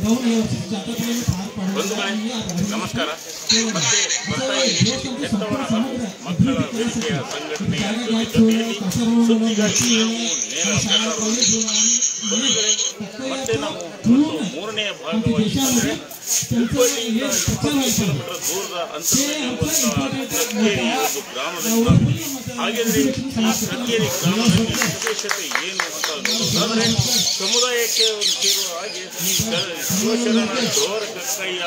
ಬಂಧುಗಳೇ ನಮಸ್ಕಾರ. ಮತ್ತೆ ಹೆತ್ತವರ ಮಕ್ಕಳ ವೇದಿಕೆಯ ಸಂಘಟನೆಯ ಜೊತೆಯಲ್ಲಿ ಸುದ್ದಿಗಾಗಿ ಮತ್ತೆ ನಾವು ಮೂರನೇ ಭಾಗವಾಗಿ ಹುಬ್ಬಳ್ಳಿಯಿಂದ 20 ಕಿಲೋಮೀಟರ್ ದೂರದ ಅಂತರದಲ್ಲಿರುವಂತಹ ಕಕ್ಕೇರಿ ಒಂದು ಗ್ರಾಮದಿಂದ ಹಾಗೆಂದರೆ ಈ ಕಕ್ಕೇರಿ ಗ್ರಾಮದಲ್ಲಿ ವಿಶೇಷತೆ ಏನು ಅಂತ ನೋಡೋದಾದರೆ ಸಮುದಾಯಕ್ಕೆ ಸೇರುವ ಹಾಗೆ ಶಿವಶರಣ ಡೋರ ಕಕ್ಕಯ್ಯ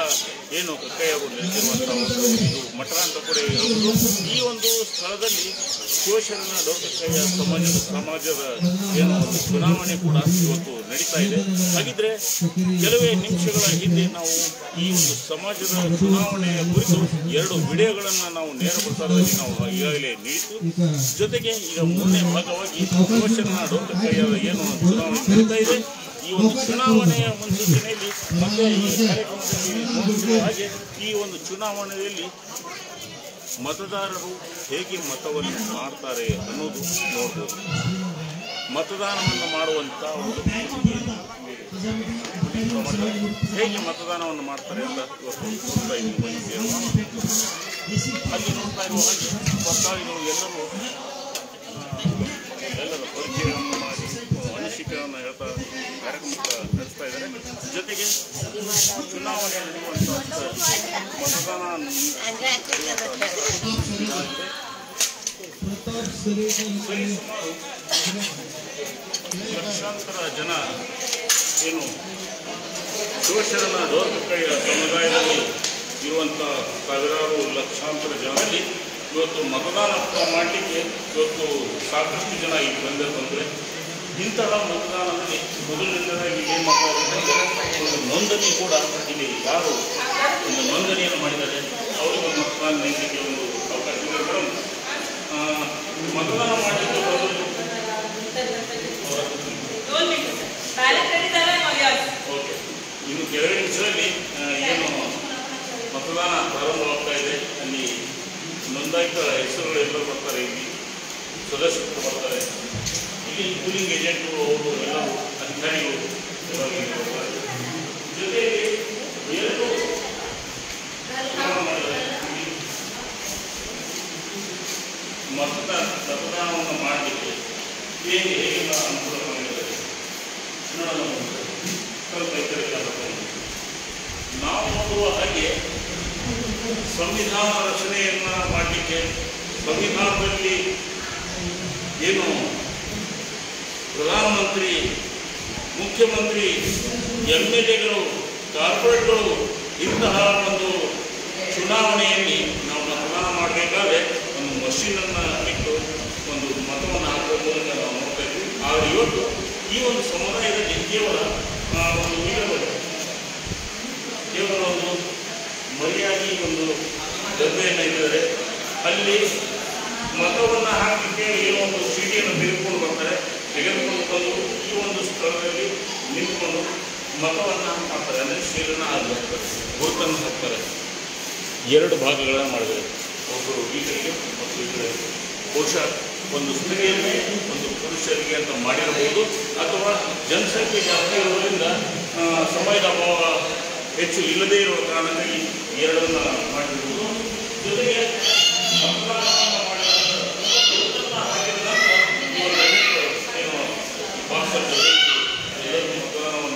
ಏನು ಕಕ್ಕಯ್ಯಗೂ ನೆಲೆಸಿರುವಂಥ ಒಂದು ಮಠ ಅಂತ ಕೂಡ ಹೇಳಬಹುದು. ಈ ಒಂದು ಸ್ಥಳದಲ್ಲಿ ಶಿವಶರಣ ಡೋರ ಕಕ್ಕಯ್ಯ ಸಮಾಜದ ಏನು ಒಂದು ಚುನಾವಣೆ ಕೂಡ ಇವತ್ತು ನಡೀತಾ ಇದೆ. ಹಾಗಿದ್ರೆ ಕೆಲವೇ ನಿಮಿಷಗಳ ಹಿಂದೆ ನಾವು ಈ ಒಂದು ಸಮಾಜದ ಚುನಾವಣೆಯ ಕುರಿತು 2 ವಿಡಿಯೋಗಳನ್ನು ನಾವು ನೇರ ಪ್ರಸಾರದಲ್ಲಿ ನಾವು ಈಗಾಗಲೇ ನೀಡಿತು. ಜೊತೆಗೆ ಈಗ ಮೂರನೇ ಭಾಗವಾಗಿ ಶಿವಶರಣ ಡೋರ ಕಕ್ಕಯ್ಯದ ಏನು ಚುನಾವಣೆ ನಡೀತಾ ಇದೆ, ಈ ಒಂದು ಚುನಾವಣೆಯ ಮುನ್ಸೂಚನೆಯಲ್ಲಿ ಮತ್ತೆ ಈ ಕಾರ್ಯಕ್ರಮದಲ್ಲಿ ನೋಡುತ್ತಿರುವ ಹಾಗೆ ಈ ಒಂದು ಚುನಾವಣೆಯಲ್ಲಿ ಮತದಾರರು ಹೇಗೆ ಮತವನ್ನು ಮಾಡ್ತಾರೆ ಅನ್ನೋದು ನೋಡ್ಬೋದು. ಮತದಾನವನ್ನು ಮಾಡುವಂಥ ಒಂದು ಹೇಗೆ ಮತದಾನವನ್ನು ಮಾಡ್ತಾರೆ ಅಂತ ಇವತ್ತು ನೋಡ್ತಾ ಇದ್ದೀವಿ. ಅಲ್ಲಿ ನೋಡ್ತಾ ಇರುವ ಹಾಗೆ ಸ್ಪರ್ಧಾಗಿಗಳು ಎಲ್ಲರ ಪರಿಚಯವನ್ನು ಮಾಡಿ ಅನಿಸಿಕೆಯನ್ನು ಹೇಳ್ತಾ ಕಾರ್ಯಕ್ರಮ ನಡೆಸ್ತಾ ಇದ್ದಾರೆ. ಜೊತೆಗೆ ಚುನಾವಣೆ ನಡೆಯುವಂಥ ಮತದಾನ ಲಕ್ಷಾಂತರ ಜನ ಏನು ಶಿವಶರಣ ಡೋರ ಕಕ್ಕಯ್ಯ ಸಮುದಾಯದಲ್ಲಿ ಇರುವಂಥ ಸಾವಿರಾರು ಲಕ್ಷಾಂತರ ಜನರಲ್ಲಿ ಇವತ್ತು ಮತದಾನ ಮಾಡಲಿಕ್ಕೆ ಇವತ್ತು ಸಾಕಷ್ಟು ಜನ ಇಲ್ಲಿ ಬಂದರೆ ಇಂತಹ ಮತದಾನದಲ್ಲಿ ಮೊದಲನೇದಾಗಿ ಏನು ಮಾಡ್ತಾರೆ, ಒಂದು ನೋಂದಣಿ ಕೂಡ ಇಲ್ಲಿ ಯಾರು ಒಂದು ನೋಂದಣಿಯನ್ನು ಮಾಡಿದ್ದಾರೆ ಅವರಿಗೆ ಮತದಾನ ನೀಡಲಿಕ್ಕೆ ಒಂದು ಅವಕಾಶ ಇದೆ. ಮತದಾನ ಮಾಡಲಿಕ್ಕೆ ಓಕೆ, ಇನ್ನು ಕೆಲವೇ ನಿಮಿಷದಲ್ಲಿ ಏನು ಮತದಾನ ಪ್ರಾರಂಭವಾಗ್ತಾ ಇದೆ. ಅಲ್ಲಿ ನೋಂದಾಯಿತ ಹೆಸರುಗಳು ಎಲ್ಲರೂ ಬರ್ತಾರೆ, ಇಲ್ಲಿ ಸದಸ್ಯರು ಬರ್ತಾರೆ, ಇಲ್ಲಿ ಪೂಲಿಂಗ್ ಏಜೆಂಟರು ಅವರು ಎಲ್ಲರೂ ಅಧಿಕಾರಿಗಳು ಬರ್ತಾರೆ. ಜೊತೆಗೆ 2 ಮತದಾನವನ್ನು ಮಾಡಲಿಕ್ಕೆ ಹೇಗೆ ಅನುಕೂಲ ಮಾಡಿದ್ದಾರೆ ಸ್ವಲ್ಪ ನಾವು ನೋಡುವ ಹಾಗೆ ಸಂವಿಧಾನ ರಚನೆಯನ್ನು ಮಾಡಲಿಕ್ಕೆ ಸಂವಿಧಾನದಲ್ಲಿ ಏನು ಪ್ರಧಾನಮಂತ್ರಿ, ಮುಖ್ಯಮಂತ್ರಿ, MLAಗಳು, ಕಾರ್ಪೊರೇಟ್ಗಳು ಇಂತಹ ಒಂದು ಚುನಾವಣೆಯಲ್ಲಿ ನಾವು ಮತದಾನ ಮಾಡಬೇಕಾದ್ರೆ ಒಂದು ಮಷೀನನ್ನು ಇಟ್ಟು ಒಂದು ಮತವನ್ನು ಹಾಕುವ ಮೂಲಕ ನಾವು ನೋಡ್ತಾ ಇದ್ವಿ. ಆದರೆ ಇವತ್ತು ಈ ಒಂದು ಸಮುದಾಯದಲ್ಲಿ ಕೇವಲ ಒಂದು ಮರಿಯಾಗಿ ಒಂದು ಗದ್ದೆಯನ್ನು ಇದ್ದಾರೆ. ಅಲ್ಲಿ ಮತವನ್ನು ಹಾಕಲಿಕ್ಕೆ ಏನೋ ಒಂದು ಚೀಟಿಯನ್ನು ತೆಗೆದುಕೊಂಡು ಬರ್ತಾರೆ. ತೆಗೆದುಕೊಂಡು ಬಂದು ಈ ಒಂದು ಸ್ಥಳದಲ್ಲಿ ನಿಂತ್ಕೊಂಡು ಮತವನ್ನು ಹಾಕ್ತಾರೆ, ಅಂದರೆ ಶೀಲನ ಹಾಕ್ತಾರೆ, ಗುರುತನ್ನು ಹಾಕ್ತಾರೆ. 2 ಭಾಗಗಳನ್ನು ಮಾಡಿದ್ದಾರೆ, ಒಬ್ಬರು ಈ ಕಡೆಗೆ ಮತ್ತು ಈ ಕಡೆ. ಬಹುಶಃ ಒಂದು ಸ್ತ್ರೀಯರಿಗೆ ಒಂದು ಪುರುಷರಿಗೆ ಅಂತ ಮಾಡಿರಬಹುದು, ಅಥವಾ ಜನಸಂಖ್ಯೆ ಜಾಸ್ತಿ ಇರುವುದರಿಂದ ಸಮಯದ ಅಭಾವ ಹೆಚ್ಚು ಇಲ್ಲದೇ ಇರುವ ಕಾರಣಕ್ಕಾಗಿ 2 ಮಾಡಿರ್ಬೋದು. ಜೊತೆಗೆ ಮತದಾನವನ್ನು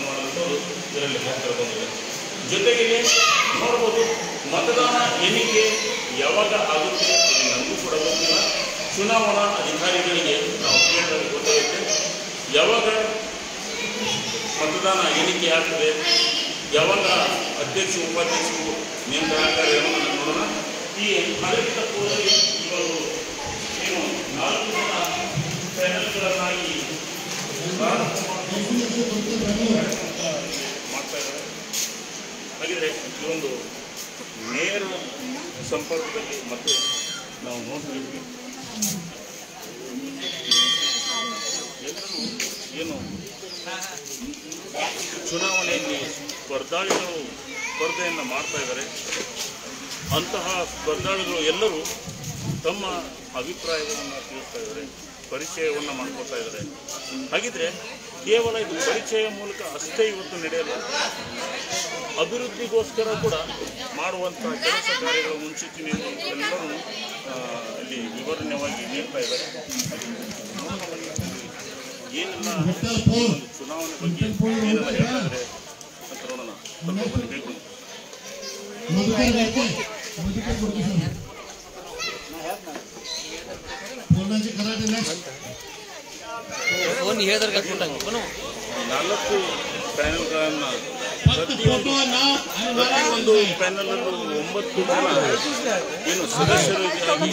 ಮಾಡುವಂಥದ್ದು ಇದರಲ್ಲಿ ಹಾಕ್ತಾರೆ ಬಂದಿದೆ. ಜೊತೆಗೆ ನೋಡ್ಬೋದು ಮತದಾನ ಎಣಿಕೆ ಯಾವಾಗ ಆಗುತ್ತೆ ನಮಗೂ ಕೂಡ ಗೊತ್ತಿಲ್ಲ. ಚುನಾವಣಾ ಅಧಿಕಾರಿಗಳಿಗೆ ನಾವು ಕೇಳಿದಾಗ ಗೊತ್ತಾಗುತ್ತೆ ಯಾವಾಗ ಮತದಾನ ಎಣಿಕೆ ಆಗ್ತದೆ, ಯಾವಾಗ ಅಧ್ಯಕ್ಷ ಉಪಾಧ್ಯಕ್ಷರು ನೇಮಕ ಆಗ್ತಾರೆ ಅನ್ನೋದನ್ನು ನೋಡೋಣ. ಈ ಆಡಳಿತ ಪೂರ್ವದಲ್ಲಿ ಇವರು ಏನು 4 ಜನ ಪ್ಯಾನಲ್ಗಳನ್ನಾಗಿ ಮಾಡ್ತಾ ಇದ್ದಾರೆ. ಹಾಗಿದ್ರೆ ಈ ಒಂದು ನೇರ ಸಂಪರ್ಕದಲ್ಲಿ ಮತ್ತೆ ನಾವು ನೋಡ್ತೀವಿ ಎಲ್ಲರೂ ಏನು ಚುನಾವಣೆಯಲ್ಲಿ ಸ್ಪರ್ಧಾಳುಗಳು ಸ್ಪರ್ಧೆಯನ್ನು ಮಾಡ್ತಾ ಇದ್ದಾರೆ. ಅಂತಹ ಸ್ಪರ್ಧಾಳುಗಳು ಎಲ್ಲರೂ ತಮ್ಮ ಅಭಿಪ್ರಾಯವನ್ನು ತಿಳಿಸ್ತಾ ಇದ್ದಾರೆ, ಪರಿಚಯವನ್ನು ಮಾಡ್ಕೊಳ್ತಾ ಇದ್ದಾರೆ. ಹಾಗಿದ್ರೆ ಕೇವಲ ಇದು ಪರಿಚಯ ಮೂಲಕ ಅಷ್ಟೇ ಇವತ್ತು ನಡೆಯಲ್ಲ. ಅಭಿವೃದ್ಧಿಗೋಸ್ಕರ ಕೂಡ ಮಾಡುವಂಥ ಕೆಲಸ ಕಾರ್ಯಗಳ ಮುನ್ಸೂಚನೆಯನ್ನು ಎಲ್ಲರೂ ಇಲ್ಲಿ ವಿವರಣೆಯಾಗಿ ನೀಡ್ತಾ ಇದ್ದಾರೆ. ಏನೆಲ್ಲ ಚುನಾವಣೆ ಬಗ್ಗೆ ಏನೆಲ್ಲ ಹೇಳ್ತಾರೆ ಅಂತ ನೋಡೋಣ. ಸ್ವಲ್ಪ ಬೇಕು ನಾಲ್ಕು ಪ್ಯಾನೆಲ್ಗಳನ್ನು ಪ್ರತಿಯೊಂದು ಪ್ಯಾನೆಲಲ್ಲೂ 9 ಜನ ಏನು ಸದಸ್ಯರಾಗಿ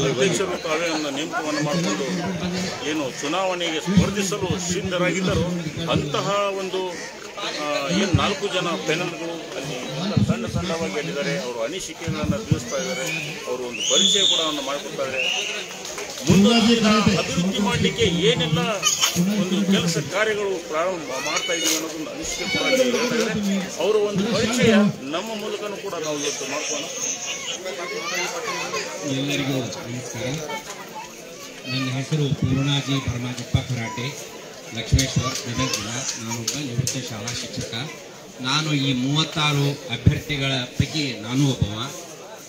ಅಧ್ಯಕ್ಷರು ತಾವೇಯನ್ನು ನೇಮಕವನ್ನು ಮಾಡಿಕೊಂಡು ಏನು ಚುನಾವಣೆಗೆ ಸ್ಪರ್ಧಿಸಲು ಸಿದ್ಧರಾಗಿದ್ದರು. ಅಂತಹ ಒಂದು ಏನು 4 ಜನ ಪ್ಯಾನೆಲ್ಗಳು ಅಲ್ಲಿ ಸಣ್ಣ ಸಣ್ಣವಾಗಿ ಅಲ್ಲಿದ್ದಾರೆ. ಅವರು ಅನಿಸಿಕೆಗಳನ್ನು ತಿಳಿಸ್ತಾ ಇದ್ದಾರೆ. ಅವರು ಒಂದು ಪರಿಚಯ ಕೂಡ ಮಾಡಿಕೊಡ್ತಾ ಇದ್ದಾರೆ. ಮುಂದಿನ ಅಭಿವೃದ್ಧಿ ಮಾಡಲಿಕ್ಕೆ ಏನೆಲ್ಲ ಒಂದು ಕೆಲಸ ಕಾರ್ಯಗಳು ಪ್ರಾರಂಭ ಮಾಡ್ತಾ ಇದ್ದೀವಿ ಅನ್ನೋದೊಂದು ಅನಿಸಿಕೆ ಕೂಡ ಹೇಳ್ತಾ ಇದ್ದಾರೆ. ಅವರ ಒಂದು ಪರಿಚಯ ನಮ್ಮ ಮೂಲಕನೂ ಕೂಡ ನಾವು ಇವತ್ತು ಮಾಡ್ಕೊಂಡು. ಎಲ್ಲರಿಗೂ ನಮಸ್ಕಾರ. ನನ್ನ ಹೆಸರು ಪೂರ್ಣಾಜಿ ಭರಮಾಜಪ್ಪ ಖರಾಟೆ, ಲಕ್ಷ್ಮೇಶ್ವರ, ಗದಗ ಜಿಲ್ಲಾ. ನಾನೊಬ್ಬ ನಿವೃತ್ತ ಶಾಲಾ ಶಿಕ್ಷಕ. ನಾನು ಈ 36 ಅಭ್ಯರ್ಥಿಗಳ ಪೈಕಿ ನಾನು ಒಬ್ಬವ.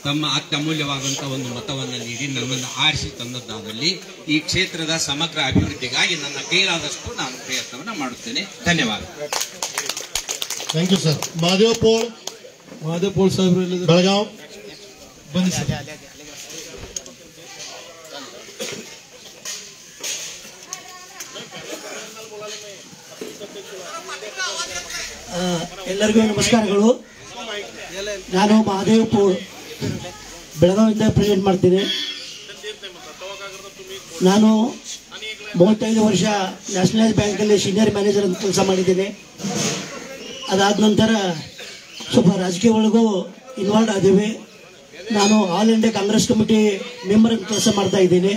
ತಮ್ಮ ಅತ್ಯಮೂಲ್ಯವಾದಂಥ ಒಂದು ಮತವನ್ನು ನೀಡಿ ನನ್ನನ್ನು ಆರಿಸಿ ತಂದದ್ದಾದಲ್ಲಿ ಈ ಕ್ಷೇತ್ರದ ಸಮಗ್ರ ಅಭಿವೃದ್ಧಿಗಾಗಿ ನನ್ನ ಕೈಲಾದಷ್ಟು ನಾನು ಪ್ರಯತ್ನವನ್ನು ಮಾಡುತ್ತೇನೆ. ಧನ್ಯವಾದ. Thank you sir. Mahadev Pol ಸಾಹೇಬರು ಬೆಳಗಾವ್ ಬನ್ನಿ ಸರ್. ಎಲ್ಲರಿಗೂ ನಮಸ್ಕಾರಗಳು. ನಾನು ಮಹಾದೇವ್ ಪೋಳ್ ಬೆಳಗಾವಿಯಿಂದ ಪ್ರೆಸೆಂಟ್ ಮಾಡ್ತೀನಿ. ನಾನು 35 ವರ್ಷ ನ್ಯಾಷನಲೈಸ್ ಬ್ಯಾಂಕಲ್ಲಿ ಸೀನಿಯರ್ ಮ್ಯಾನೇಜರ್ ಅಂತ ಕೆಲಸ ಮಾಡಿದ್ದೀನಿ. ಅದಾದ ನಂತರ ಸ್ವಲ್ಪ ರಾಜಕೀಯ ಒಳಗೂ ಇನ್ವಾಲ್ವ್ ಆದ್ದೀವಿ. ನಾನು all India Congress committee member ಅಂತ ಕೆಲಸ ಮಾಡ್ತಾ ಇದ್ದೀನಿ.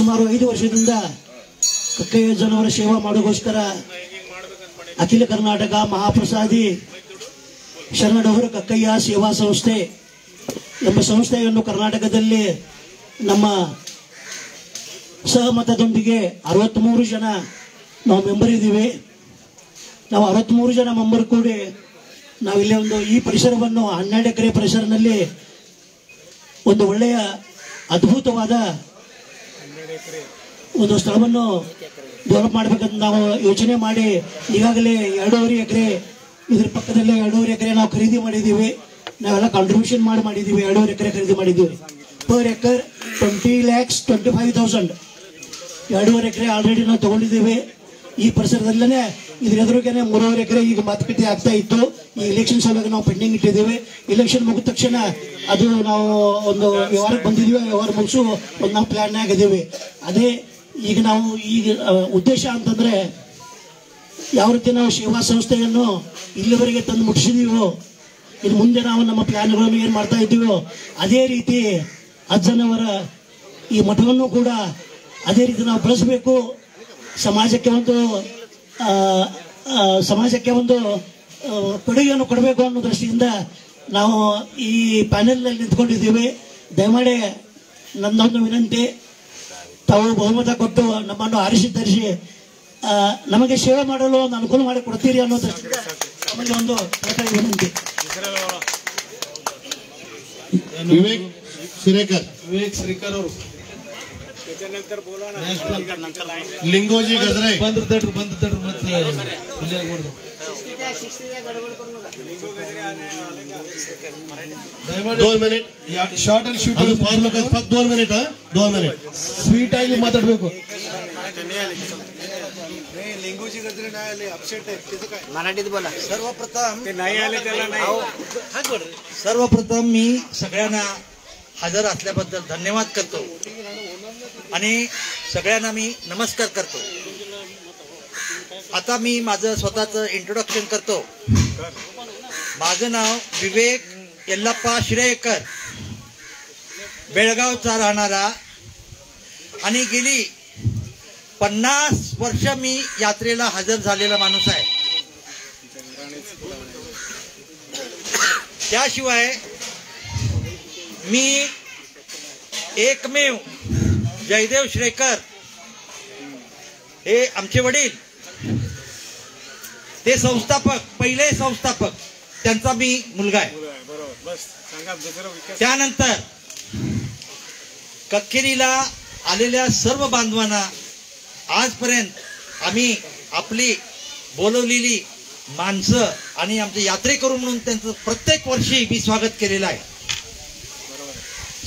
ಸುಮಾರು 5 ವರ್ಷದಿಂದ ಕಕ್ಕಯ್ಯ ಜನವರ ಸೇವಾ ಮಾಡೋಕ್ಕೋಸ್ಕರ ಅಖಿಲ ಕರ್ನಾಟಕ ಮಹಾಪ್ರಸಾದಿ ಶರಣಡವರ ಕಕ್ಕಯ್ಯ ಸೇವಾ ಸಂಸ್ಥೆ ಎಂಬ ಸಂಸ್ಥೆಯನ್ನು ಕರ್ನಾಟಕದಲ್ಲಿ ನಮ್ಮ ಸಹಮತದೊಂದಿಗೆ 63 ಜನ ನಾವು ಮೆಂಬರ್ ಇದ್ದೀವಿ. ನಾವು 63 ಜನ ಮೆಂಬರ್ ಕೂಡಿ ನಾವಿಲ್ಲಿ ಈ ಪರಿಸರವನ್ನು 12 ಎಕರೆ ಪರಿಸರದಲ್ಲಿ ಒಂದು ಒಳ್ಳೆಯ ಅದ್ಭುತವಾದ ಒಂದು ಸ್ಥಳವನ್ನು ಡೆವಲಪ್ ಮಾಡಬೇಕಂತ ನಾವು ಯೋಚನೆ ಮಾಡಿ ಈಗಾಗಲೇ 2.5 ಎಕರೆ ಇದ್ರ ಪಕ್ಕದಲ್ಲೇ 2.5 ಎಕರೆ ನಾವು ಖರೀದಿ ಮಾಡಿದ್ದೀವಿ. ನಾವೆಲ್ಲ ಕಾಂಟ್ರಿಬ್ಯೂಷನ್ ಮಾಡಿದ್ದೀವಿ. 2.5 ಎಕರೆ ಖರೀದಿ ಮಾಡಿದ್ದೀವಿ. ಪರ್ ಎಕರ್ 20,25,000 2.5 ಎಕರೆ ಆಲ್ರೆಡಿ ನಾವು ತಗೊಂಡಿದ್ದೀವಿ. ಈ ಪರಿಸರದಲ್ಲೇ ಇದ್ರ ಎದುರಿಗೇನೆ 3.5 ಎಕರೆ ಈಗ ಮಾತುಕತೆ ಆಗ್ತಾ ಇತ್ತು. ಈ ಎಲೆಕ್ಷನ್ ಸಲುವಾಗಿ ನಾವು ಪೆಂಡಿಂಗ್ ಇಟ್ಟಿದ್ದೀವಿ. ಎಲೆಕ್ಷನ್ ಮುಗಿದ ತಕ್ಷಣ ಅದು ನಾವು ಒಂದು ವ್ಯವಹಾರಕ್ಕೆ ಬಂದಿದ್ದೀವಿ. ವ್ಯವಹಾರ ಮುಗಿಸು ಒಂದು ನಾವು ಪ್ಲಾನ್ ಆಗಿದ್ದೀವಿ. ಅದೇ ಈಗ ನಾವು ಈಗ ಉದ್ದೇಶ ಅಂತಂದ್ರೆ ಯಾವ ರೀತಿ ನಾವು ಸೇವಾ ಸಂಸ್ಥೆಯನ್ನು ಇಲ್ಲಿವರೆಗೆ ತಂದು ಮುಟ್ಟಿಸಿದೀವೋ, ಇನ್ನು ಮುಂದೆ ನಾವು ನಮ್ಮ ಪ್ಲಾನ್ಗಳನ್ನು ಏನು ಮಾಡ್ತಾ ಇದ್ದೀವೋ ಅದೇ ರೀತಿ ಅಜ್ಜನವರ ಈ ಮಠವನ್ನು ಕೂಡ ಅದೇ ರೀತಿ ನಾವು ಬಳಸಬೇಕು. ಸಮಾಜಕ್ಕೆ ಒಂದು ಕೊಡುಗೆಯನ್ನು ಕೊಡಬೇಕು ಅನ್ನೋ ದೃಷ್ಟಿಯಿಂದ ನಾವು ಈ ಪ್ಯಾನೆಲ್ನಲ್ಲಿ ನಿಂತ್ಕೊಂಡಿದ್ದೀವಿ. ದಯಮಾಡಿ ನನ್ನೊಂದು ವಿನಂತಿ, ತಾವು ಬಹುಮತ ಕೊಟ್ಟು ನಮ್ಮನ್ನು ಆರಿಸಿ ತರಿಸಿ ನಮಗೆ ಸೇವೆ ಮಾಡಲು ಒಂದು ಅನುಕೂಲ ಮಾಡಿ ಕೊಡ್ತೀರಿ ಅನ್ನೋ ದೃಷ್ಟಿಯಿಂದ ನಮಗೆ ಒಂದು ವಿನಂತಿ. ವಿವೇಕ್ ಶ್ರೀಕರ್ ಅವರು, लिंगोजी गजरे बंद तट्र मत 2 मिनिट ಶಾರ್ಟ್ ಅಂಡ್ ಶೂಟ್ ಅದು ಫಾರ್ಮುಲಾ ಫक्त 2 मिनिट 2 मिनिट ಸ್ವೀಟ್ ಆಗಿ ಮಾತಾಡಬೇಕು. लिंगोजी गजरे न्यायालय अपसेट आहे त्याचं काय मराठीत बोला. सर्वप्रथम मी सगळ्यांना हजर असल्याबद्दल धन्यवाद करतो आणि सगळ्यांना मी नमस्कार करतो. आता मी माझं स्वतःचं इंट्रोडक्शन करतो. माझं नाव विवेक यल्लप्पा शिरेकर, बेळगावचा राहणारा आणि गेली 50 वर्ष मी यात्रेला हजर झालेला माणूस आहे. त्याशिवाय मी एकमेव जयदेव श्रेकर हे आमचे वडील, ते संस्थापक, पहिले संस्थापक, त्यांचा मी मुलगा आहे. त्यानंतर कक्केरीला आलेल्या सर्व बांधवांना आजपर्यंत आम्ही आपली बोलवलेली माणसं आणि आमचे यात्रेकरू म्हणून त्यांचं प्रत्येक वर्षी मी स्वागत केलेलं आहे.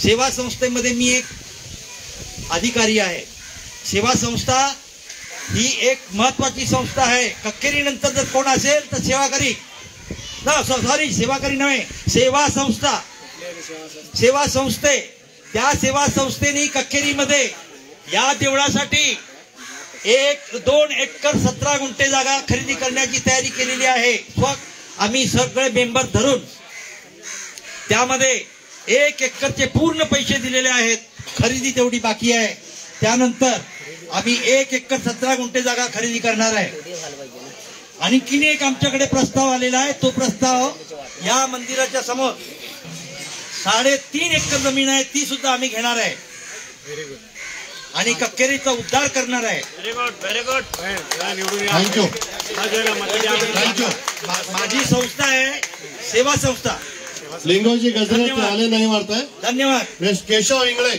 सेवा संस्थेमध्ये मी एक अधिकारी आहे. सेवा संस्था ही एक महत्वाची संस्था आहे. कक्केरी नंतर जर कोण असेल तर सेवाकरी, सेवाकरी नव्हे, सेवा संस्था, सेवा संस्थे, त्या सेवा संस्थेने कक्केरीमध्ये या देवळासाठी 1-2 एकर 17 गुंठे जागा खरेदी करण्याची तयारी केलेली आहे. आम्ही सगळे मेंबर धरून त्यामध्ये 1 एकरचे पूर्ण पैसे दिलेले आहेत. खरेदी तेवढी बाकी आहे. त्यानंतर आम्ही 1 एकर 17 गुंठे जागा खरेदी करणार आहे. आणखीन एक आमच्याकडे प्रस्ताव आलेला आहे. तो प्रस्ताव या मंदिराच्या समोर 3.5 एकर जमीन आहे, ती सुद्धा आम्ही घेणार आहे आणि कक्केरीचा उद्धार करणार आहे. Very good. थँक्यू. माझी संस्था आहे सेवा संस्था. लिंगोजी गजरे ते आले नाही वाटतंय. धन्यवाद. केशव इंगळे.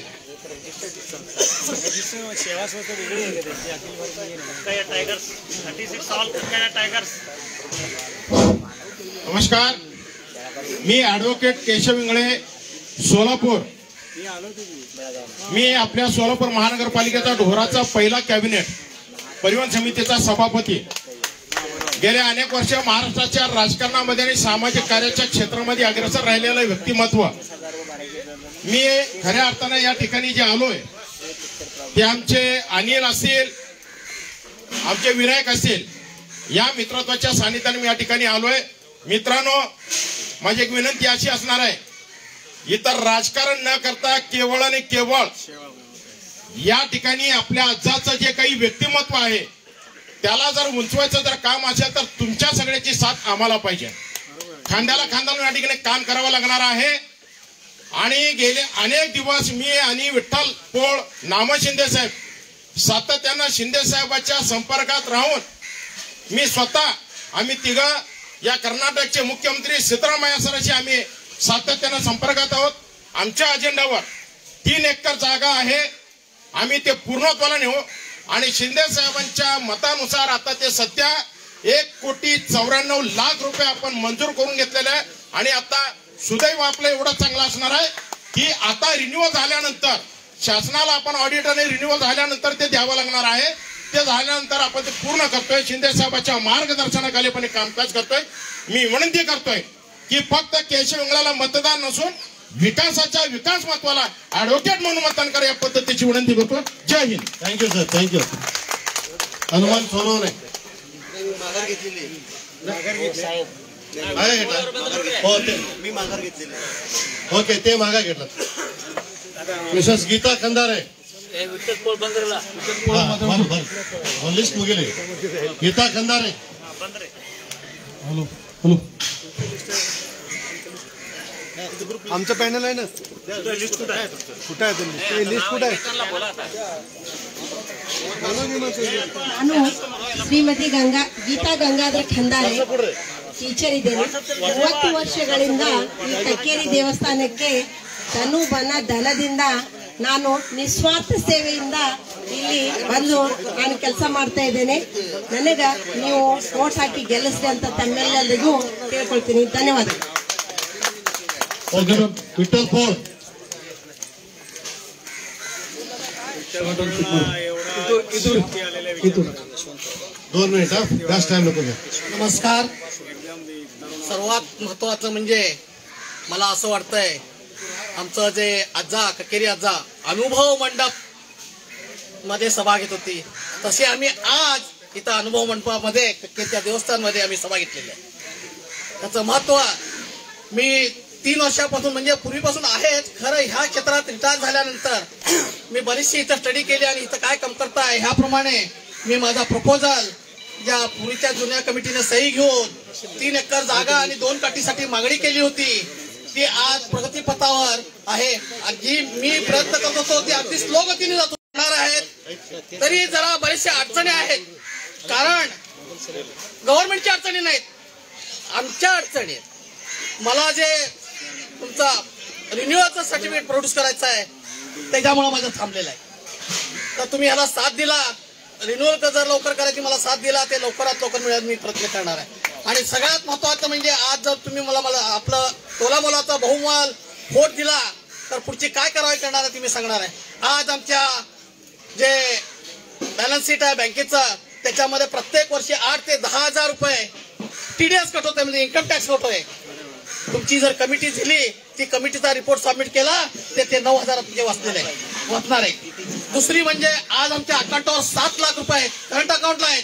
टायगर्स 36 साल टायगर्स. नमस्कार, मी ॲडव्होकेट केशव इंगळे, सोलापूर. मी आपल्या सोलापूर महानगरपालिकेचा ढोराचा पहिला कॅबिनेट परिवहन समितीचा सभापती. गेल्या अनेक वर्ष महाराष्ट्राच्या राजकारणामध्ये आणि सामाजिक कार्याच्या क्षेत्रामध्ये अग्रेसर राहिलेलं व्यक्तिमत्व. मी खऱ्या अर्थानं या ठिकाणी जे आलोय ते आमचे अनिल असतील, आमचे विनायक असतील, या मित्रत्वाच्या सानिध्याने मी या ठिकाणी आलोय. मित्रांनो, माझी एक विनंती अशी असणार आहे, इतर राजकारण न करता केवळ आणि केवळ या ठिकाणी आपल्या आजचं जे काही व्यक्तिमत्व आहे त्याला जर उंचवायचं जर काम असेल तर तुमच्या सगळ्याची साथ आम्हाला पाहिजे. खांद्याला खांदा या ठिकाणी काम करावं लागणार आहे. आणि गेले अनेक दिवस मी आणि विठ्ठल पोळ, नाम शिंदे साहेब सातत्यानं शिंदे साहेबांच्या संपर्कात राहून मी स्वतः, आम्ही तिघं या कर्नाटकचे मुख्यमंत्री सिद्धरामय्या सरांशी आम्ही सातत्यानं संपर्कात आहोत. आमच्या अजेंड्यावर 3 एकर जागा आहे, आम्ही ते पूर्णत्वाला नेऊ. आणि शिंदे साहेबांच्या मतानुसार आता ते सध्या 1,94,00,000 रुपये आपण मंजूर करून घेतलेले आहे. आणि आता सुदैव आपलं एवढं चांगलं असणार आहे की आता रिन्युअल झाल्यानंतर शासनाला आपण ऑडिट आणि रिन्युअल झाल्यानंतर ते द्यावं लागणार आहे. ते झाल्यानंतर आपण ते पूर्ण करतोय. शिंदे साहेबांच्या मार्गदर्शनाखाली पण कामकाज करतोय. मी विनंती करतोय की फक्त केशव इंगळेला मतदान नसून विकासाच्या विकास महत्वाला ॲडव्होकेट म्हणून मतदान करा, या पद्धतीची विनंती करतो. जय Hind. Thank you sir. Thank you. Hanuman Sonawane आहे हो ते मी माघार घेतलेली. ओके, ते मागा घेतलं. मिसेस गीता खंदारे. लिस्ट मुगेली. गीता खंदारे. Hello hello. आमचं पॅनल आहे ना. लिस्ट कुठं आहे? कुठं आहे ते लिस्ट कुठं आहे? ನಾನು ಶ್ರೀಮತಿ ಗೀತಾ ಗಂಗಾಧರ ಖಂದಾರೆ ಟೀಚರ್ ಇದ್ದೇನೆ. 30 ವರ್ಷಗಳಿಂದ ಈ ಕಕ್ಕೇರಿ ದೇವಸ್ಥಾನಕ್ಕೆ ತನು ಬನ ಧನದಿಂದ ನಾನು ನಿಸ್ವಾರ್ಥ ಸೇವೆಯಿಂದ ಇಲ್ಲಿ ಬಂದು ನಾನು ಕೆಲಸ ಮಾಡ್ತಾ ಇದ್ದೇನೆ. ನನಗೆ ನೀವು ವೋಟ್ ಹಾಕಿ ಗೆಲ್ಲಿಸ್ರಿ ಅಂತ ತಮ್ಮೆಲ್ಲರಿಗೂ ಕೇಳ್ಕೊಳ್ತೀನಿ. ಧನ್ಯವಾದ. विठ्ठल पोळ. 2 मिनिट. जास्त टाइम नको घ्या. नमस्कार. सर्वात महत्वाचं म्हणजे मला असं वाटतंय आमचं जे आजा कक्केरी आजा अनुभव मंडप मध्ये सभा घेत होती, तसे आम्ही आज इथं अनुभव मंडपामध्ये कक्केरीच्या देवस्थानमध्ये आम्ही सभा घेतलेली आहे. त्याचं महत्व मी 3 वर्षापासून म्हणजे पूर्वीपासून आहेच. खरं ह्या क्षेत्रात रिटायर झाल्यानंतर मी बरीचशी इथं स्टडी केली आणि इथं काय कमतरता आहे ह्याप्रमाणे मी माझा प्रपोजल ज्या पूर्वीच्या जुन्या कमिटीने सही घेऊन 3 एकर जागा आणि 2 काठीसाठी मागणी केली होती ती आज प्रगतीपथावर आहे. जी मी प्रयत्न करत होतो ती अगदी स्लो गतीने जातो. होणार आहेत तरी जरा बरेचशा अडचणी आहेत. कारण गव्हर्नमेंटच्या अडचणी नाहीत, आमच्या अडचणी आहेत. मला जे तुमचा रिन्युअलचं सर्टिफिकेट प्रोड्यूस करायचं आहे त्याच्यामुळे माझं थांबलेलं आहे. तर तुम्ही ह्याला साथ दिला, रिन्युअल जर लवकर करायची मला साथ दिला ते लवकरात लवकर मिळेल मी प्रयत्न करणार आहे. आणि सगळ्यात महत्वाचं म्हणजे आज जर तुम्ही मला आपलं तोलामोलाचा बहुमोल वोट दिला तर पुढची काय कारवाई करणार आहे ती मी सांगणार आहे. आज आमच्या जे बॅलन्स शीट आहे बँकेचं त्याच्यामध्ये प्रत्येक वर्षी 8 ते 10 हजार रुपये TDS कट होते, म्हणजे इन्कम टॅक्स होतोय. तुमची जर कमिटी झाली ती कमिटीचा रिपोर्ट सबमिट केला ते 9,000 तुमचे वाचणार आहे. दुसरी म्हणजे आज आमच्या अकाउंटवर 7 लाख रुपये करंट अकाउंटला आहेत.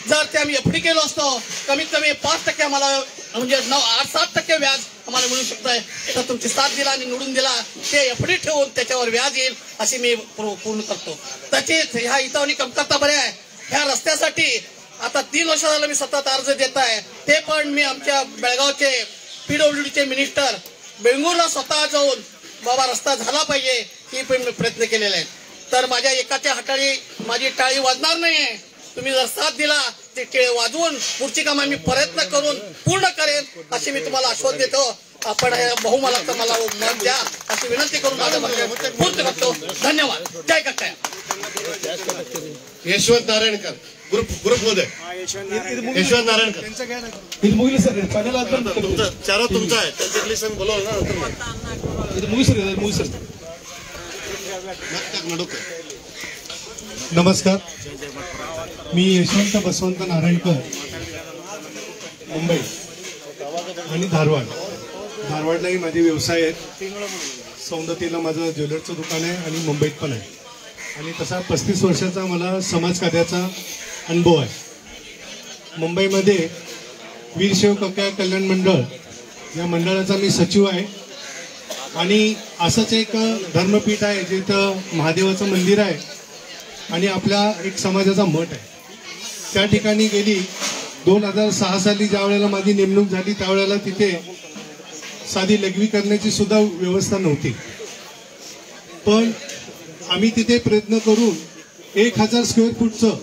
जर ते आम्ही FD केलो असतो कमीत कमी 5% आम्हाला म्हणजे 8-7% व्याज आम्हाला मिळू शकतंय. तर तुमची साथ दिला आणि निवडून दिला ते FD ठेवून त्याच्यावर व्याज येईल अशी मी पूर्ण करतो. तसेच ह्या इथं कमतरता बऱ्या आहे. ह्या रस्त्यासाठी आता 3 वर्ष झालं मी सतत अर्ज देत आहे. ते पण मी आमच्या बेळगावचे PWDचे मिनिस्टर बेंगळूरला स्वतः जाऊन बाबा रस्ता झाला पाहिजे ही पण मी प्रयत्न केलेले आहेत. तर माझ्या एकाच्या हाताळी माझी टाळी वाजणार नाहीये. तुम्ही जर साथ दिला ते टाळी वाजवून पुढची कामं मी प्रयत्न करून पूर्ण करेन अशी मी तुम्हाला आश्वासन देतो. आपण बहुमताचं मला मत द्या अशी विनंती करून माझं मत पूर्ण करतो. धन्यवाद. जय कट्टाया. यशवंत नारायणकर ग्रुप मध्ये यशवंत नारायणकर ಇದು ಮುಗಿಲಿ ಸರ್ ಫೈನಲ್ ಆದ್ಮೇಲೆ तुमचा चारा तुमचा आहे त्यांच्या लिस्ट बोलवलं ना ಇದು ಮುಗಿಸಿ ಇದು ಮುಗಿಸಿ नमस्कार. मी यशवंत बसवंत नारायणकर, मुंबई आणि धारवाडलाही माझे व्यवसाय आहेत. सौंदतीला माझं ज्वेलरचं दुकान आहे आणि मुंबईत पण आहे. आणि तसा 35 वर्षाचा मला समाजकार्याचा अनुभव आहे. मुंबईमध्ये वीरशैव कक्का कल्याण मंडळ या मंडळाचा मी सचिव आहे. आणि असंच एक धर्मपीठ आहे जिथं महादेवाचं मंदिर आहे आणि आपल्या एक समाजाचा मठ आहे. त्या ठिकाणी गेली 2006 साली ज्या वेळेला माझी नेमणूक झाली त्यावेळेला तिथे साधी लघवी करण्याची सुद्धा व्यवस्था नव्हती. पण आम्ही तिथे प्रयत्न करून 1000 स्क्वेअर फूटचं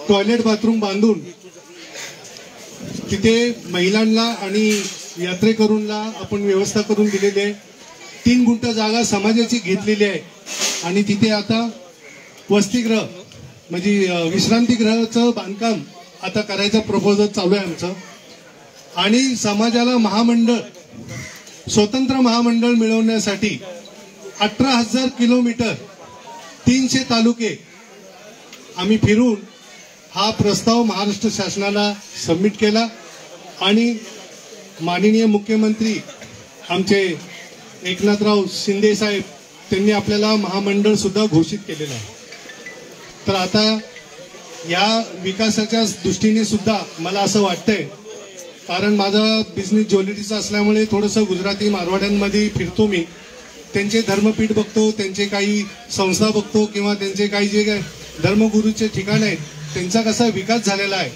टॉयलेट बाथरूम बांधून तिथे महिलांना आणि यात्रेकरूंना आपण व्यवस्था करून दिलेली आहे. 3 गुंठ जागा समाजाची घेतलेली आहे आणि तिथे आता वसतिगृह म्हणजे विश्रांतीगृहाचं बांधकाम आता करायचं प्रपोजल चालू आहे आमचं. आणि समाजाला महामंडळ स्वतंत्र महामंडळ मिळवण्यासाठी 18,000 किलोमीटर 300 तालुके आम्ही फिरून हा प्रस्ताव महाराष्ट्र शासनाला सबमिट केला आणि माननीय मुख्यमंत्री आमचे एकनाथराव शिंदे साहेब त्यांनी आपल्याला महामंडळ सुद्धा घोषित केलेलं आहे. तर आता या विकासाच्या दृष्टीने सुद्धा मला असं वाटतंय, कारण माझा बिझनेस ज्वेलरीचा असल्यामुळे थोडंसं गुजराती मारवाड्यांमध्ये फिरतो मी. त्यांचे धर्मपीठ बघतो, त्यांचे काही संस्था बघतो किंवा त्यांचे काही जे धर्मगुरूचे ठिकाण आहेत त्यांचा कसा विकास झालेला आहे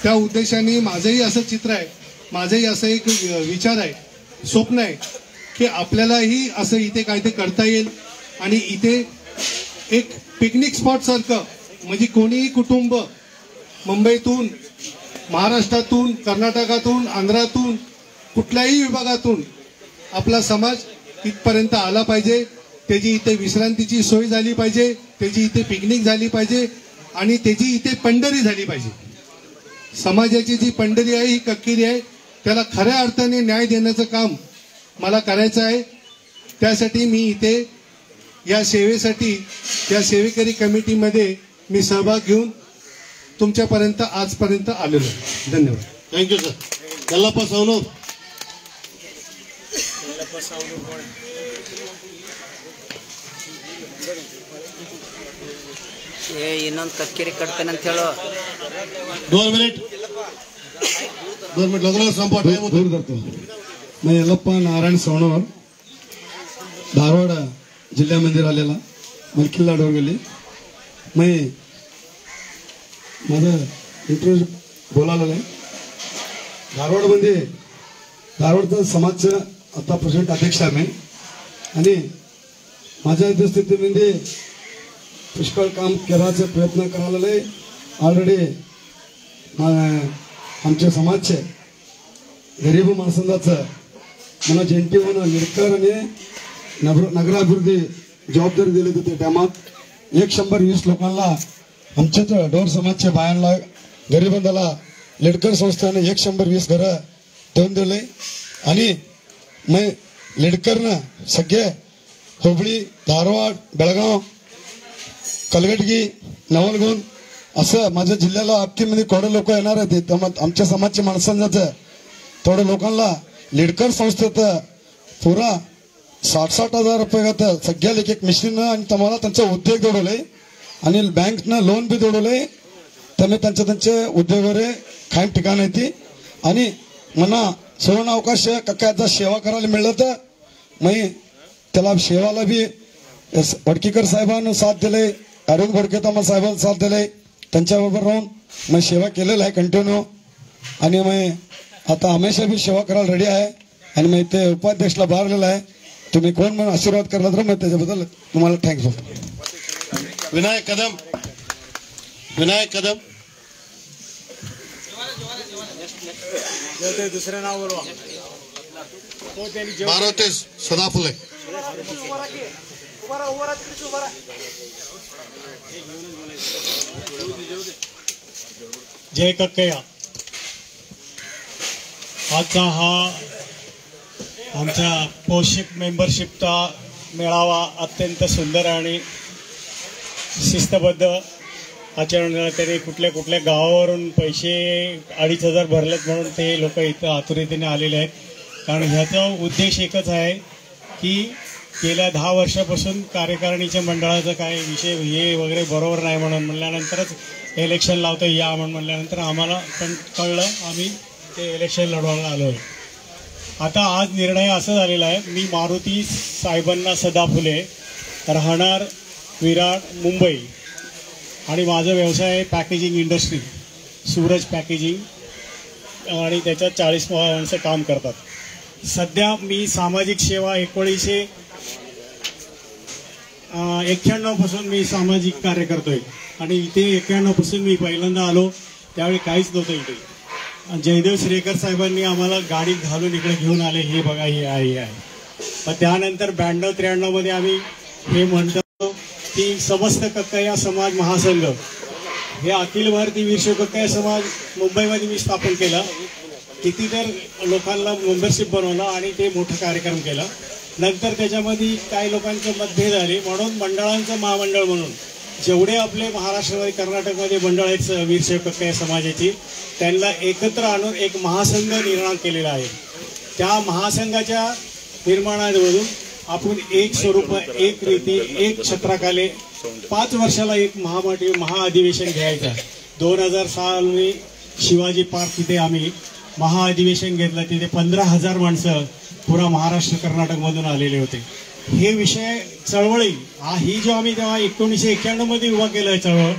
त्या उद्देशाने माझंही असं चित्र आहे, माझंही असं एक विचार आहे, स्वप्न आहे की आपल्यालाही असं इथे काय ते करता येईल. आणि इथे एक पिकनिक स्पॉट सारखं म्हणजे कोणीही कुटुंब मुंबईतून, महाराष्ट्रातून, कर्नाटकातून, आंध्रातून, कुठल्याही विभागातून आपला समाज इथपर्यंत आला पाहिजे. त्याची इथे विश्रांतीची सोय झाली पाहिजे, त्याची इथे पिकनिक झाली पाहिजे आणि त्याची इथे पंढरी झाली पाहिजे. समाजाची जी पंढरी आहे ही कक्केरी आहे, त्याला खऱ्या अर्थाने न्याय देण्याचं काम मला करायचं आहे. त्यासाठी मी इथे या सेवेसाठी या सेवेकरी कमिटीमध्ये मी सहभाग घेऊन तुमच्यापर्यंत आजपर्यंत आलेलो आहे. धन्यवाद. Thank you sir. यल्लाप्पा सावनूर. ಇನ್ನೊಂದು ಕಕ್ಕೇರಿ ಕಟ್ತೇನೆ ಅಂತ ಹೇಳೋ 2 मिनिट लग्न संपवा. दूर जातो. मैं यल्लाप्पा नारायण सोनोर, धारवाड जिल्ह्यामध्ये आलेला मलकिल्ला डोंगली. मैं माझं इंटरव्ह्यू बोलायला आहे. धारवाडमध्ये धारवाडचा समाजचं आता प्रेसिडेंट अध्यक्ष आहे मी. आणि माझ्या उपस्थितीमध्ये पुष्कळ काम करायचे प्रयत्न करायला ऑलरेडी आमच्या समाजचे गरीब माणसांचं मला जयंती म्हणून निरकर आणि नगराभिवृद्धी जबाबदारी दिली होती त्या टायमात 120 लोकांना आमच्याच डोर समाजच्या बायांना गरिबांना लिडकर संस्थेने 120 घरं देऊन दिले आणि मग लिडकरनं सगळे हुबळी धारवाड बेळगाव कलगटगी नवलगुण असं माझ्या जिल्ह्याला अख्खीमध्ये कोडे लोक येणार आहेत आमच्या समाजच्या माणसांचं थोड्या लोकांना लिडकर संस्थेत पुरा 60,000 रुपये सगळ्या एक मिशनीनं आणि तुम्हाला त्यांचा उद्योग दौडवले आणि बँकनं लोन बी दौडवले त्यामुळे त्यांचे उद्योग वगैरे कायम ठिकाण येते आणि मना सुवर्ण अवकाश कक्काचा सेवा करायला मिळलं तर मग त्याला सेवाला बी वडकीकर साहेबांना साथ दिले अरविंद घोडकेतामा साहेबांना साथ दिले त्यांच्याबरोबर राहून मग सेवा केलेलं आहे कंटिन्यू आणि मग आता हमेशा बी सेवा करायला रेडी आहे आणि मग ते उपाध्यक्षला बाहेरलेलं आहे तुम्ही कोण म्हणून आशीर्वाद करला तर मग त्याच्याबद्दल तुम्हाला थँक्स विनायक कदम दुसरं नाव बोलवा मारुती सदाफुले जय कक्कया आजचा हा आमच्या पोषक मेंबरशिपचा मेळावा अत्यंत सुंदर आणि शिस्तबद्ध आचरण तरी कुठल्या गावावरून पैसे 2,500 भरलेत म्हणून ते लोक इथं आतुरतेने आलेले आहेत कारण ह्याचा उद्देश एकच आहे की गेल्या 10 वर्षापासून कार्यकारिणीच्या मंडळाचं काय विषय हे वगैरे बरोबर नाही म्हणून म्हणल्यानंतरच इलेक्शन लावतो या म्हणल्यानंतर आम्हाला पण कळलं आम्ही ते इलेक्शन लढवायला आलो आहे. आता आज निर्णय असा झालेला आहे मी मारुती साहेबांना सदाफुले राहणार विरार मुंबई आणि माझा व्यवसाय आहे पॅकेजिंग इंडस्ट्री सूरज पॅकेजिंग आणि त्याच्यात 40 माणसं काम करतात. सध्या मी सामाजिक सेवा 1991 पासून मी सामाजिक कार्य करतोय आणि इथे 91 पासून मी पहिल्यांदा आलो त्यावेळी काहीच नव्हतं इथे. जयदेव श्रेकर साहेबांनी आम्हाला गाडीत घालून इकडे घेऊन आले हे बघा हे आहे पण त्यानंतर 92-93 मध्ये आम्ही हे म्हणतो की समस्त कक्कया समाज महासंघ हे अखिल भारतीय वीरशैव कक्कया समाज मुंबईमध्ये मी स्थापन केलं. किती तर लोकांना मेंबरशिप बनवलं आणि ते मोठा कार्यक्रम केला. नंतर त्याच्यामध्ये काही लोकांचे मतभेद आले म्हणून मंडळांचं महामंडळ म्हणून जेवढे आपले महाराष्ट्रामध्ये कर्नाटकमध्ये मंडळ आहेत वीरशैव कक्कया समाजाची त्यांना एकत्र आणून एक महासंघ निर्माण केलेला आहे. त्या महासंघाच्या निर्माणामधून आपण एक स्वरूप एक रीती एक छत्राखाली 5 वर्षाला एक महाअधिवेशन घ्यायचं. 2000 साली शिवाजी पार्क तिथे आम्ही महाअधिवेशन घेतलं. तिथे 15,000 माणसं पुरा महाराष्ट्र कर्नाटकमधून आलेले होते. हे विषय चळवळी ही जो आम्ही तेव्हा 1991 मध्ये उभा केलाय चळवळ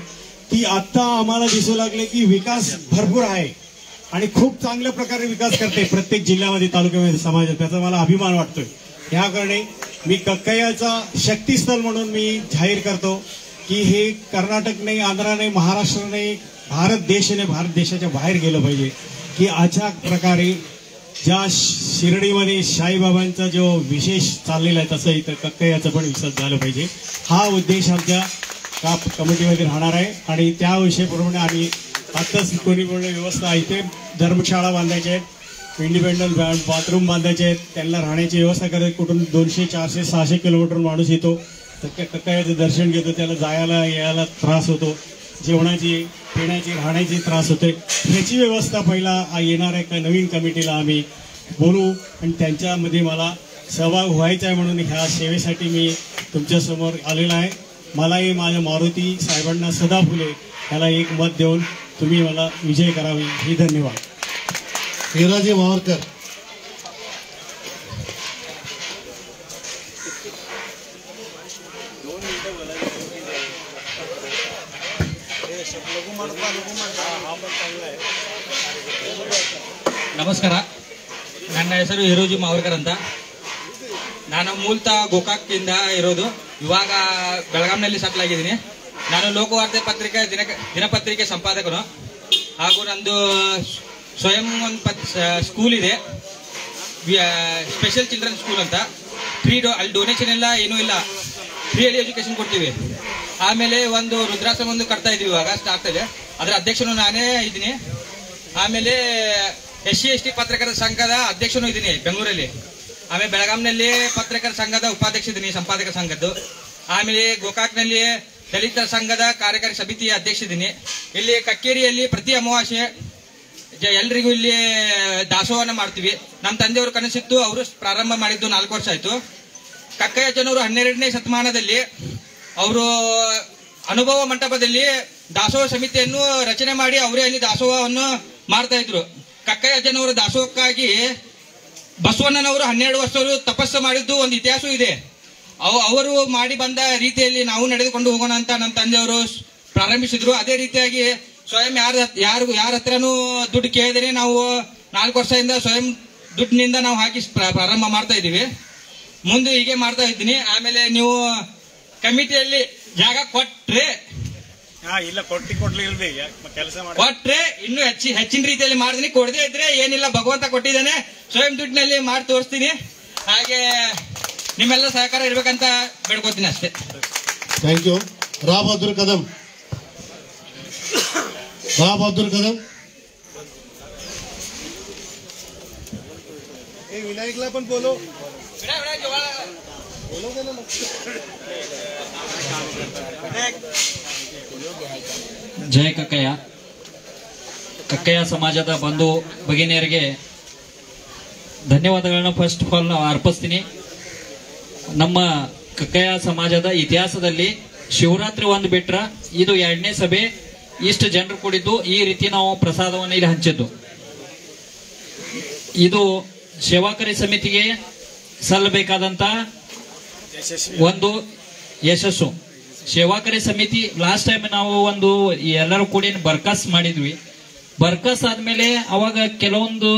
ती आता आम्हाला दिसू लागले की विकास भरपूर आहे आणि खूप चांगल्या प्रकारे विकास करते प्रत्येक जिल्ह्यामध्ये तालुक्यामध्ये समाजात. त्याचा मला अभिमान वाटतोय. ह्या कारणे मी कक्कयाचा शक्तीस्थळ म्हणून मी जाहीर करतो की हे कर्नाटक नाही आंध्र नाही महाराष्ट्र नाही भारत देशाच्या बाहेर गेलं पाहिजे की अशा प्रकारे ज्या शिर्डीमध्ये साईबाबांचा जो विशेष चाललेला आहे तसं इथं कक्कयाचं पण विकास झालं पाहिजे. हा उद्देश आमच्या कमिटीमध्ये राहणार आहे आणि त्या विषयाप्रमाणे आम्ही आत्ताच कोणी व्यवस्था इथे धर्मशाळा बांधायच्या आहेत, इंडिपेंडंट बाथरूम बांधायचे आहेत, त्यांना राहण्याची व्यवस्था करायची. कुठून 200, 400, 600 किलोमीटर माणूस येतो तर कक्कयाचं दर्शन घेतो त्याला जायला यायला त्रास होतो. जेवणाची पिण्याची राहण्याची त्रास होते. ह्याची व्यवस्था पहिला येणाऱ्या नवीन कमिटीला आम्ही बोलू आणि त्यांच्यामध्ये मला सहभाग व्हायचा आहे म्हणून ह्या सेवेसाठी मी तुमच्यासमोर आलेला आहे. मलाही माझ्या मारुती साहेबांना सदाफुले ह्याला एक मत देऊन तुम्ही मला विजय करावे ही धन्यवाद. हिराजी मावरकर ನಮಸ್ಕಾರ. ನನ್ನ ಹೆಸರು ಹಿರೋಜಿ ಮಾವರ್ಕರ್ ಅಂತ. ನಾನು ಮೂಲತಃ ಗೋಕಾಕ್ಕಿಂದ ಇರೋದು. ಇವಾಗ ಬೆಳಗಾಂನಲ್ಲಿ ಸೆಟ್ಲ್ ಆಗಿದ್ದೀನಿ. ನಾನು ಲೋಕವಾರ್ತೆ ಪತ್ರಿಕೆ ದಿನಪತ್ರಿಕೆ ಸಂಪಾದಕನು ಹಾಗೂ ನಂದು ಸ್ವಯಂ ಒಂದು ಸ್ಕೂಲ್ ಇದೆ, ಸ್ಪೆಷಲ್ ಚಿಲ್ಡ್ರನ್ ಸ್ಕೂಲ್ ಅಂತ. ಫ್ರೀ ಅಲ್ಲಿ ಡೊನೇಷನ್ ಎಲ್ಲ ಏನೂ ಇಲ್ಲ, ಫ್ರೀಯಲ್ಲಿ ಎಜುಕೇಶನ್ ಕೊಡ್ತೀವಿ. ಆಮೇಲೆ ಒಂದು ರುದ್ರಾಶ್ರಮ ಒಂದು ಕಟ್ತಾ ಇದೀವಿ, ಇವಾಗ ಸ್ಟಾರ್ಟ್ ಇದೆ, ಅದರ ಅಧ್ಯಕ್ಷನು ನಾನೇ ಇದ್ದೀನಿ. ಆಮೇಲೆ SC/ST ಪತ್ರಕರ್ತರ ಸಂಘದ ಅಧ್ಯಕ್ಷನೂ ಇದ್ದೀನಿ ಬೆಂಗಳೂರಲ್ಲಿ. ಆಮೇಲೆ ಬೆಳಗಾಂನಲ್ಲಿ ಪತ್ರಕರ್ತರ ಸಂಘದ ಉಪಾಧ್ಯಕ್ಷ ಇದ್ದೀನಿ, ಸಂಪಾದಕ ಸಂಘದ್ದು. ಆಮೇಲೆ ಗೋಕಾಕ್ನಲ್ಲಿ ದಲಿತ ಸಂಘದ ಕಾರ್ಯಕಾರಿ ಸಮಿತಿಯ ಅಧ್ಯಕ್ಷ ಇದ್ದೀನಿ. ಇಲ್ಲಿ ಕಕ್ಕೇರಿಯಲ್ಲಿ ಪ್ರತಿ ಅಮಾವಾಸ್ಯೆ ಎಲ್ರಿಗೂ ಇಲ್ಲಿ ದಾಸೋಹನ ಮಾಡ್ತೀವಿ. ನಮ್ಮ ತಂದೆಯವರು ಕನಸಿತ್ತು, ಅವರು ಪ್ರಾರಂಭ ಮಾಡಿದ್ದು 4 ವರ್ಷ ಆಯ್ತು. ಕಕ್ಕಯ್ಯ ಜನರು 12ನೇ ಶತಮಾನದಲ್ಲಿ ಅವರು ಅನುಭವ ಮಂಟಪದಲ್ಲಿ ದಾಸೋಹ ಸಮಿತಿಯನ್ನು ರಚನೆ ಮಾಡಿ ಅವರೇ ಅಲ್ಲಿ ದಾಸೋಹವನ್ನು ಮಾಡ್ತಾ ಇದ್ರು. ಕಕ್ಕಯ್ಯ ಜನವರು ದಾಸೋಹಕ್ಕಾಗಿ ಬಸವಣ್ಣನವರು 12 ವರ್ಷಗಳು ತಪಸ್ಸು ಮಾಡಿದ್ದು ಒಂದು ಇತಿಹಾಸ ಇದೆ. ಅವರು ಮಾಡಿ ಬಂದ ರೀತಿಯಲ್ಲಿ ನಾವು ನಡೆದುಕೊಂಡು ಹೋಗೋಣ ಅಂತ ನಮ್ಮ ತಂದೆಯವರು ಪ್ರಾರಂಭಿಸಿದ್ರು. ಅದೇ ರೀತಿಯಾಗಿ ಸ್ವಯಂ ಯಾರ ಹತ್ರನೂ ದುಡ್ಡು ಕೇಳಿದ್ರೆ ನಾವು 4 ವರ್ಷದಿಂದ ಸ್ವಯಂ ದುಡ್ಡಿನಿಂದ ನಾವು ಹಾಕಿ ಪ್ರಾರಂಭ ಮಾಡ್ತಾ ಇದ್ದೀವಿ. ಮುಂದೆ ಹೀಗೆ ಮಾಡ್ತಾ ಇದ್ದೀನಿ. ಆಮೇಲೆ ನೀವು ಕಮಿಟಿಯಲ್ಲಿ ಜಾಗ ಕೊಟ್ರೆ ಇಲ್ಲ ಕೊಡ್ಲಿ ಕೆಲಸ ಕೊಟ್ರೆ ಇನ್ನು ಹೆಚ್ಚಿನ ರೀತಿಯಲ್ಲಿ ಮಾಡ್ತೀನಿ. ಕೊಡದೇ ಇದ್ರೆ ಏನಿಲ್ಲ, ಭಗವಂತ ಕೊಟ್ಟಿದ್ದಾನೆ, ಸ್ವಯಂ ದುಡ್ಡಿನಲ್ಲಿ ಮಾಡಿ ತೋರಿಸ್ತೀನಿ. ಹಾಗೆ ನಿಮ್ಮೆಲ್ಲ ಸಹಕಾರ ಇರ್ಬೇಕಂತ ಬೇಡ್ಕೋತೀನಿ ಅಷ್ಟೇ. Thank you. ರಾ ಬಹದ್ದೂರ್ ಕದಂ. विनायकला पण बोलो. ಜಯ ಕಕ್ಕಯ್ಯ. ಕಕ್ಕಯ್ಯ ಸಮಾಜದ ಬಂಧು ಭಗಿನಿಯರಿಗೆ ಧನ್ಯವಾದಗಳನ್ನ ಫಸ್ಟ್ ಆಫ್ ಆಲ್ ನಾವು ಅರ್ಪಿಸ್ತೀನಿ. ನಮ್ಮ ಕಕ್ಕಯ್ಯ ಸಮಾಜದ ಇತಿಹಾಸದಲ್ಲಿ ಶಿವರಾತ್ರಿ ಒಂದು ಬಿಟ್ರ ಇದು 2ನೇ ಸಭೆ. ಇಷ್ಟು ಜನರು ಕೂಡಿದ್ದು ಈ ರೀತಿ ನಾವು ಪ್ರಸಾದವನ್ನು ಇಲ್ಲಿ ಹಂಚಿದ್ದು. ಇದು ಸೇವಾಕರಿ ಸಮಿತಿಗೆ ಸಲ್ಲಬೇಕಾದಂತ ಒಂದು ಯಶಸ್ಸು. ಸೇವಾಕರಿ ಸಮಿತಿ ಲಾಸ್ಟ್ ಟೈಮ್ ನಾವು ಒಂದು ಎಲ್ಲರೂ ಕೂಡಿ ಬರ್ಕಾಸ್ ಮಾಡಿದ್ವಿ. ಬರ್ಕಾಸ್ ಆದ್ಮೇಲೆ ಅವಾಗ ಕೆಲವೊಂದು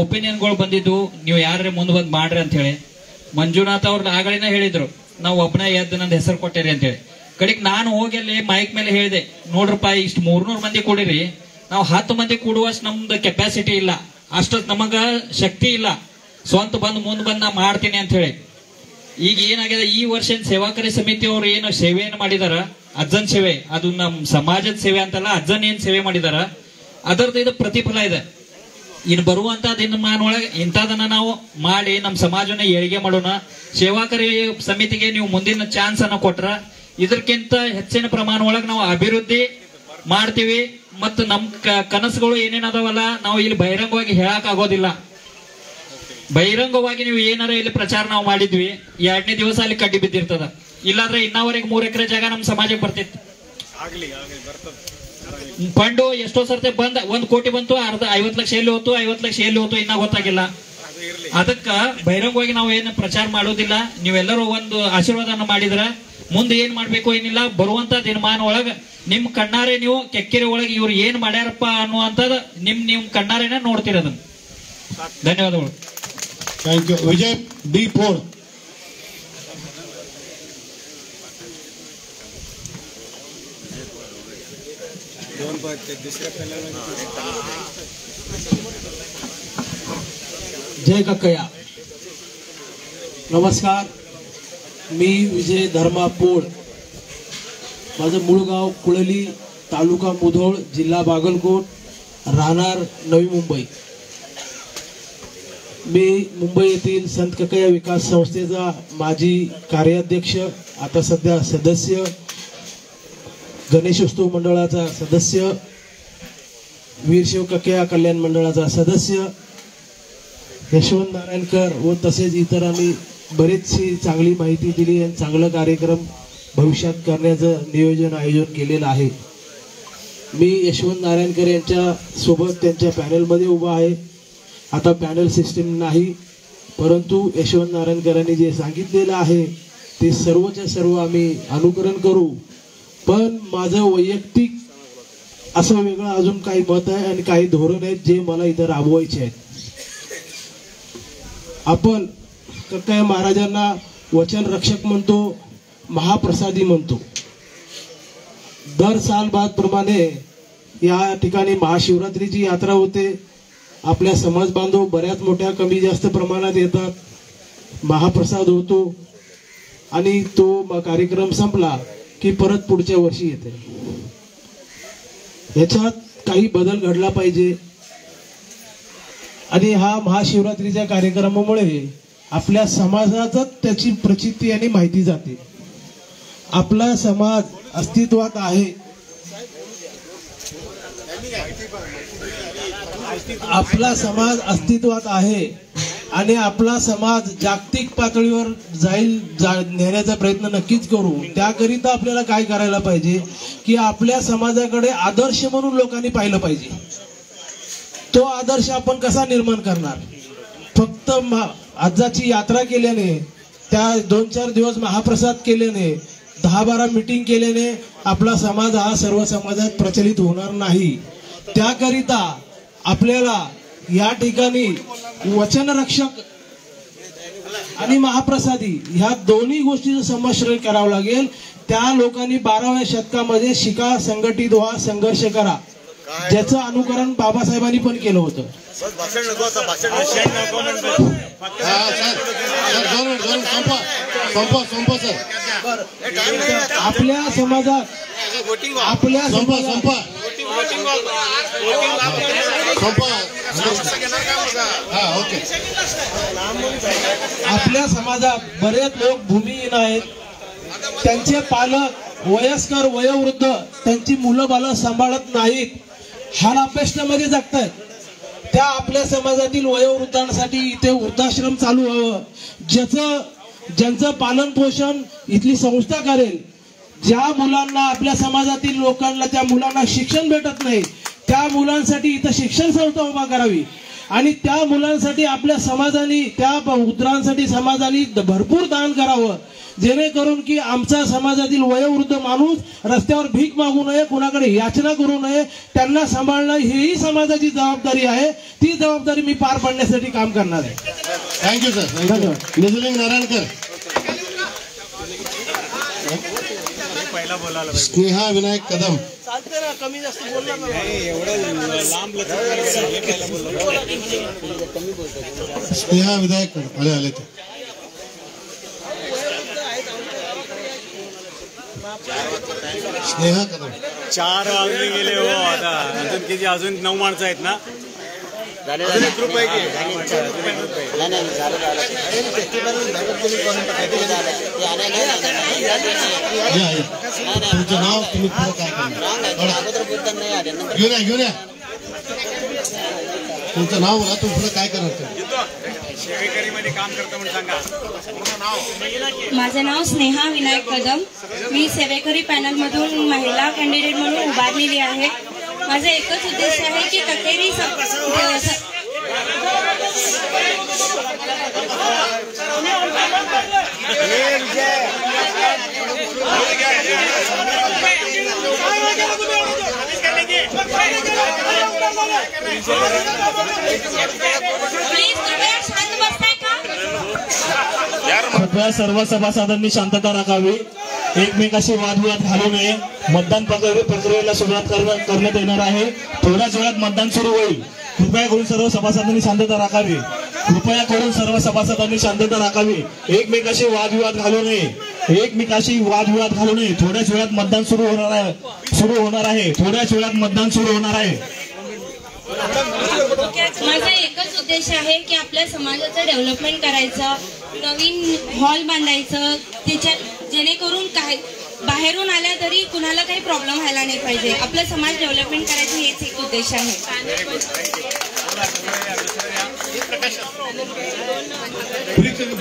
ಒಪಿನಿಯನ್ಗಳು ಬಂದಿದ್ವು, ನೀವು ಯಾರೇ ಮುಂದೆ ಬಂದು ಮಾಡ್ರಿ ಅಂತ ಹೇಳಿ. ಮಂಜುನಾಥ್ ಅವ್ರ ಆಗಳಿನ ಹೇಳಿದ್ರು, ನಾವು ಒಬ್ಬನೇ ಎದ್ದು ನಂದು ಹೆಸರು ಕೊಟ್ಟಿರಿ ಅಂತ ಹೇಳಿ. ಕಡೆಗೆ ನಾನು ಹೋಗಿ ಅಲ್ಲಿ ಮೈಕ್ ಮೇಲೆ ಹೇಳಿದೆ, ನೋಡ್ರಪ್ಪ ಇಷ್ಟು 300 ಮಂದಿ ಕೂಡಿರಿ, ನಾವು 10 ಮಂದಿ ಕೂಡುವಷ್ಟು ನಮ್ದು ಕೆಪಾಸಿಟಿ ಇಲ್ಲ, ಅಷ್ಟು ನಮಗ ಶಕ್ತಿ ಇಲ್ಲ, ಸ್ವಂತ ಮುಂದೆ ಬಂದು ನಾ ಮಾಡ್ತೀನಿ ಅಂತ ಹೇಳಿ. ಈಗ ಏನಾಗಿದೆ, ಈ ವರ್ಷ ಸೇವಾಕರಿ ಸಮಿತಿಯವರು ಏನು ಸೇವೆಯನ್ನು ಮಾಡಿದಾರ, ಅಜ್ಜನ್ ಸೇವೆ, ಅದು ನಮ್ಮ ಸಮಾಜದ ಸೇವೆ ಅಂತಲ್ಲ, ಅಜ್ಜನ್ ಏನ್ ಸೇವೆ ಮಾಡಿದಾರ ಅದರದ್ದು ಇದು ಪ್ರತಿಫಲ ಇದೆ. ಇನ್ನು ಬರುವಂತ ದಿನಮಾನೊಳಗೆ ಇಂಥದನ್ನ ನಾವು ಮಾಡಿ ನಮ್ಮ ಸಮಾಜನ ಏಳಿಗೆ ಮಾಡೋಣ. ಸೇವಾಕರಿ ಸಮಿತಿಗೆ ನೀವು ಮುಂದಿನ ಚಾನ್ಸ್ ಅನ್ನ ಕೊಟ್ರ ಇದಕ್ಕಿಂತ ಹೆಚ್ಚಿನ ಪ್ರಮಾಣ ಒಳಗೆ ನಾವು ಅಭಿವೃದ್ಧಿ ಮಾಡ್ತೀವಿ. ಮತ್ತು ನಮ್ಮ ಕನಸುಗಳು ಏನೇನದಾವಲ್ಲ ನಾವು ಇಲ್ಲಿ ಬಹಿರಂಗವಾಗಿ ಹೇಳಕ್ ಆಗೋದಿಲ್ಲ. ಬಹಿರಂಗವಾಗಿ ನೀವು ಏನಾರ ಇಲ್ಲಿ ಪ್ರಚಾರ ನಾವು ಮಾಡಿದ್ವಿ, 2ನೇ ದಿವಸ ಅಲ್ಲಿ ಕಡ್ಡಿ ಬಿದ್ದಿರ್ತದ. ಇಲ್ಲಾಂದ್ರೆ ಇನ್ನವರೆಗೆ 3 ಎಕರೆ ಜಾಗ ನಮ್ಮ ಸಮಾಜಕ್ಕೆ ಬರ್ತಿತ್ತು. ಫಂಡು ಎಷ್ಟೋ ಸರ್ತಿ ಬಂದ 1 ಕೋಟಿ ಬಂತು, 50 ಲಕ್ಷ ಎಲ್ಲಿ ಹೋತು, 50 ಲಕ್ಷ ಎಲ್ಲಿ ಹೋತು ಇನ್ನ ಗೊತ್ತಾಗಿಲ್ಲ. ಅದಕ್ಕ ಬಹಿರಂಗವಾಗಿ ನಾವು ಏನು ಪ್ರಚಾರ ಮಾಡೋದಿಲ್ಲ. ನೀವೆಲ್ಲರೂ ಒಂದು ಆಶೀರ್ವಾದನ ಮಾಡಿದ್ರ ಮುಂದೆ ಏನ್ ಮಾಡ್ಬೇಕು ಏನಿಲ್ಲ, ಬರುವಂತ ದಿನಮಾನ ಒಳಗ ನಿಮ್ ಕಣ್ಣಾರೆ ನೀವು ಕೆಕ್ಕೆರೆ ಒಳಗೆ ಇವ್ರು ಏನ್ ಮಾಡ್ಯಾರಪ್ಪ ಅನ್ನುವಂಥದ್ದು ನಿಮ್ ಕಣ್ಣಾರೇನೆ ನೋಡ್ತಿರೋದನ್ನ. ಧನ್ಯವಾದಗಳು. Thank you. Vijay D Pod. Jai Kakkayya. नमस्कार, मी विजय धर्मा पोड. माझं मूळ गाव कुळली, तालुका मुधोळ, जिल्हा बागलकोट, राहणार नवी मुंबई. मी मुंबई येथील संत कक्कय्या विकास संस्थेचा माजी कार्याध्यक्ष, आता सध्या सदस्य, गणेशोत्सव मंडळाचा सदस्य, वीरशैव कक्कय्या कल्याण मंडळाचा सदस्य, यशवंत नारायणकर व तसेच इतरांनी बरीचशी चांगली माहिती दिली आणि चांगला कार्यक्रम भविष्यात करण्याचं नियोजन आयोजन केलेलं आहे. मी यशवंत नारायणकर यांच्या सोबत त्यांच्या पॅनलमध्ये उभा आहे. आता पॅनल सिस्टीम नाही, परंतु यशवंत नारायणकरांनी जे सांगितलेलं आहे ते सर्वच्या सर्व आम्ही अनुकरण करू. पण माझं वैयक्तिक असं वेगळं अजून काही मत आहे आणि काही धोरण आहेत जे मला इथं राबवायचे आहेत. आपण कक्कय्या महाराजांना वचन रक्षक म्हणतो, महाप्रसादी म्हणतो. दर साल बाद प्रमाणे या ठिकाणी महाशिवरात्रीची यात्रा होते. आपल्या समाज बांधव बऱ्याच मोठ्या कमी जास्त प्रमाणात येतात. महाप्रसाद होतो आणि तो कार्यक्रम संपला की परत पुढच्या वर्षी येते. याच्यात काही बदल घडला पाहिजे आणि हा महाशिवरात्रीच्या कार्यक्रमामुळे आपल्या समाजातच त्याची प्रचिती आणि माहिती जाते. आपला समाज अस्तित्वात आहे, आपला समाज अस्तित्वात आहे आणि आपला समाज जागतिक पातळीवर जाईल नेण्याचा प्रयत्न नक्कीच करू. त्याकरिता आपल्याला काय करायला पाहिजे की आपल्या समाजाकडे आदर्श म्हणून लोकांनी पाहिलं पाहिजे. तो आदर्श आपण कसा निर्माण करणार? फक्त आजाची यात्रा केल्याने, त्या 2-4 दिवस महाप्रसाद केल्याने, 10-12 मीटिंग केल्याने आपला समाज हा सर्व समाजात प्रचलित होणार नाही. त्याकरिता आपल्याला या ठिकाणी वचनरक्षक आणि महाप्रसादी ह्या दोन्ही गोष्टीचं संमिश्रण करावं लागेल. त्या लोकांनी 12व्या शतकामध्ये शिका, संघटित व्हा, संघर्ष करा, ज्याचं अनुकरण बाबासाहेबांनी पण केलं होतं. आपल्या समाजात आपल्या समाजात बरेच लोक भूमिहीन आहेत. त्यांचे पालक वयस्कर वयोवृद्ध त्यांची मुलं बालं सांभाळत नाहीत, हाल अपेष्टामध्ये जगतायत. त्या आपल्या समाजातील वयोवृद्धांसाठी इथे वृद्धाश्रम चालू व्हावं, ज्यांचं पालन पोषण इथली संस्था करेल. ज्या मुलांना, आपल्या समाजातील लोकांना, त्या मुलांना शिक्षण भेटत नाही, त्या मुलांसाठी इथं शिक्षण संस्था उभा करावी आणि त्या मुलांसाठी आपल्या समाजाने, त्या वृद्धांसाठी समाजाने भरपूर दान करावं, जेणेकरून की आमचा समाजातील वयोवृद्ध माणूस रस्त्यावर भीक मागू नये, कुणाकडे याचना करू नये. त्यांना सांभाळणं ही समाजाची जबाबदारी आहे. ती जबाबदारी मी पार पाडण्यासाठी काम करणार आहे. Thank you sir. धन्यवाद. निजलिंग नारायणकर, स्नेहा विनायक कदम, कमी जास्त बोलणार स्नेहा विनायक कदम आले ते स्नेहा कदम. 4 वाजले गेले हो. आता अजून किती? अजून 9 माणसं आहेत ना. ग्रुप आहे की तुमचं नाव, तुम्ही पुढे काय करणार? घेऊन या. तुमचं नाव बोला, तुम्ही पुढे काय करणार? सेवेकरीमध्ये काम करतो म्हणून सांगा. माझं नाव स्नेहा विनायक कदम. मी सेवेकरी पॅनलमधून महिला कॅन्डिडेट म्हणून उभारलेली आहे. माझा एकच उद्देश आहे की ककेरी कृपया सर्व सभासदांनी शांतता राखावी, एकमेकाशी वादविवाद घालू नये. मतदान प्रक्रियेला सुरुवात करण्यात येणार आहे. थोड्याच वेळात मतदान सुरू होईल. कृपया करून सर्व सभासदांनी शांतता राखावी. कृपया करून सर्व सभासदांनी शांतता राखावी. एकमेकाशी वादविवाद घालू नये. थोड्याच वेळात मतदान सुरू होणार आहे. माझा एकच उद्देश आहे की आपल्या समाजाचं डेव्हलपमेंट करायचं, नवीन हॉल बांधायचं, जेणेकरून काय बाहेरून आल्या तरी कुणाला काही प्रॉब्लेम व्हायला नाही पाहिजे. आपलं समाज डेव्हलपमेंट करायचं हेच एक उद्देश आहे.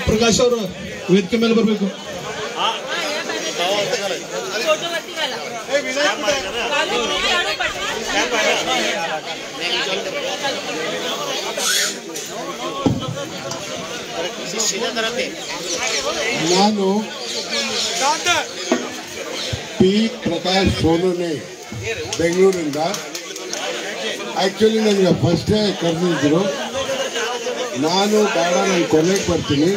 प्रकाश वेदिके ಮೇಲೆ ಬರಬೇಕು. ನಾನು ಪಿ ಪ್ರಕಾಶ್ ಸೋಲುನೆ ಬೆಂಗಳೂರಿಂದ. ಆಕ್ಚುಲಿ ನನಗೆ ಫಸ್ಟ್ ಡೇ ಕರೆದಿದ್ರು. ನಾನು ಬೇಡ, ನಾನು ಕೊನೆಗೆ ಬರ್ತೀನಿ,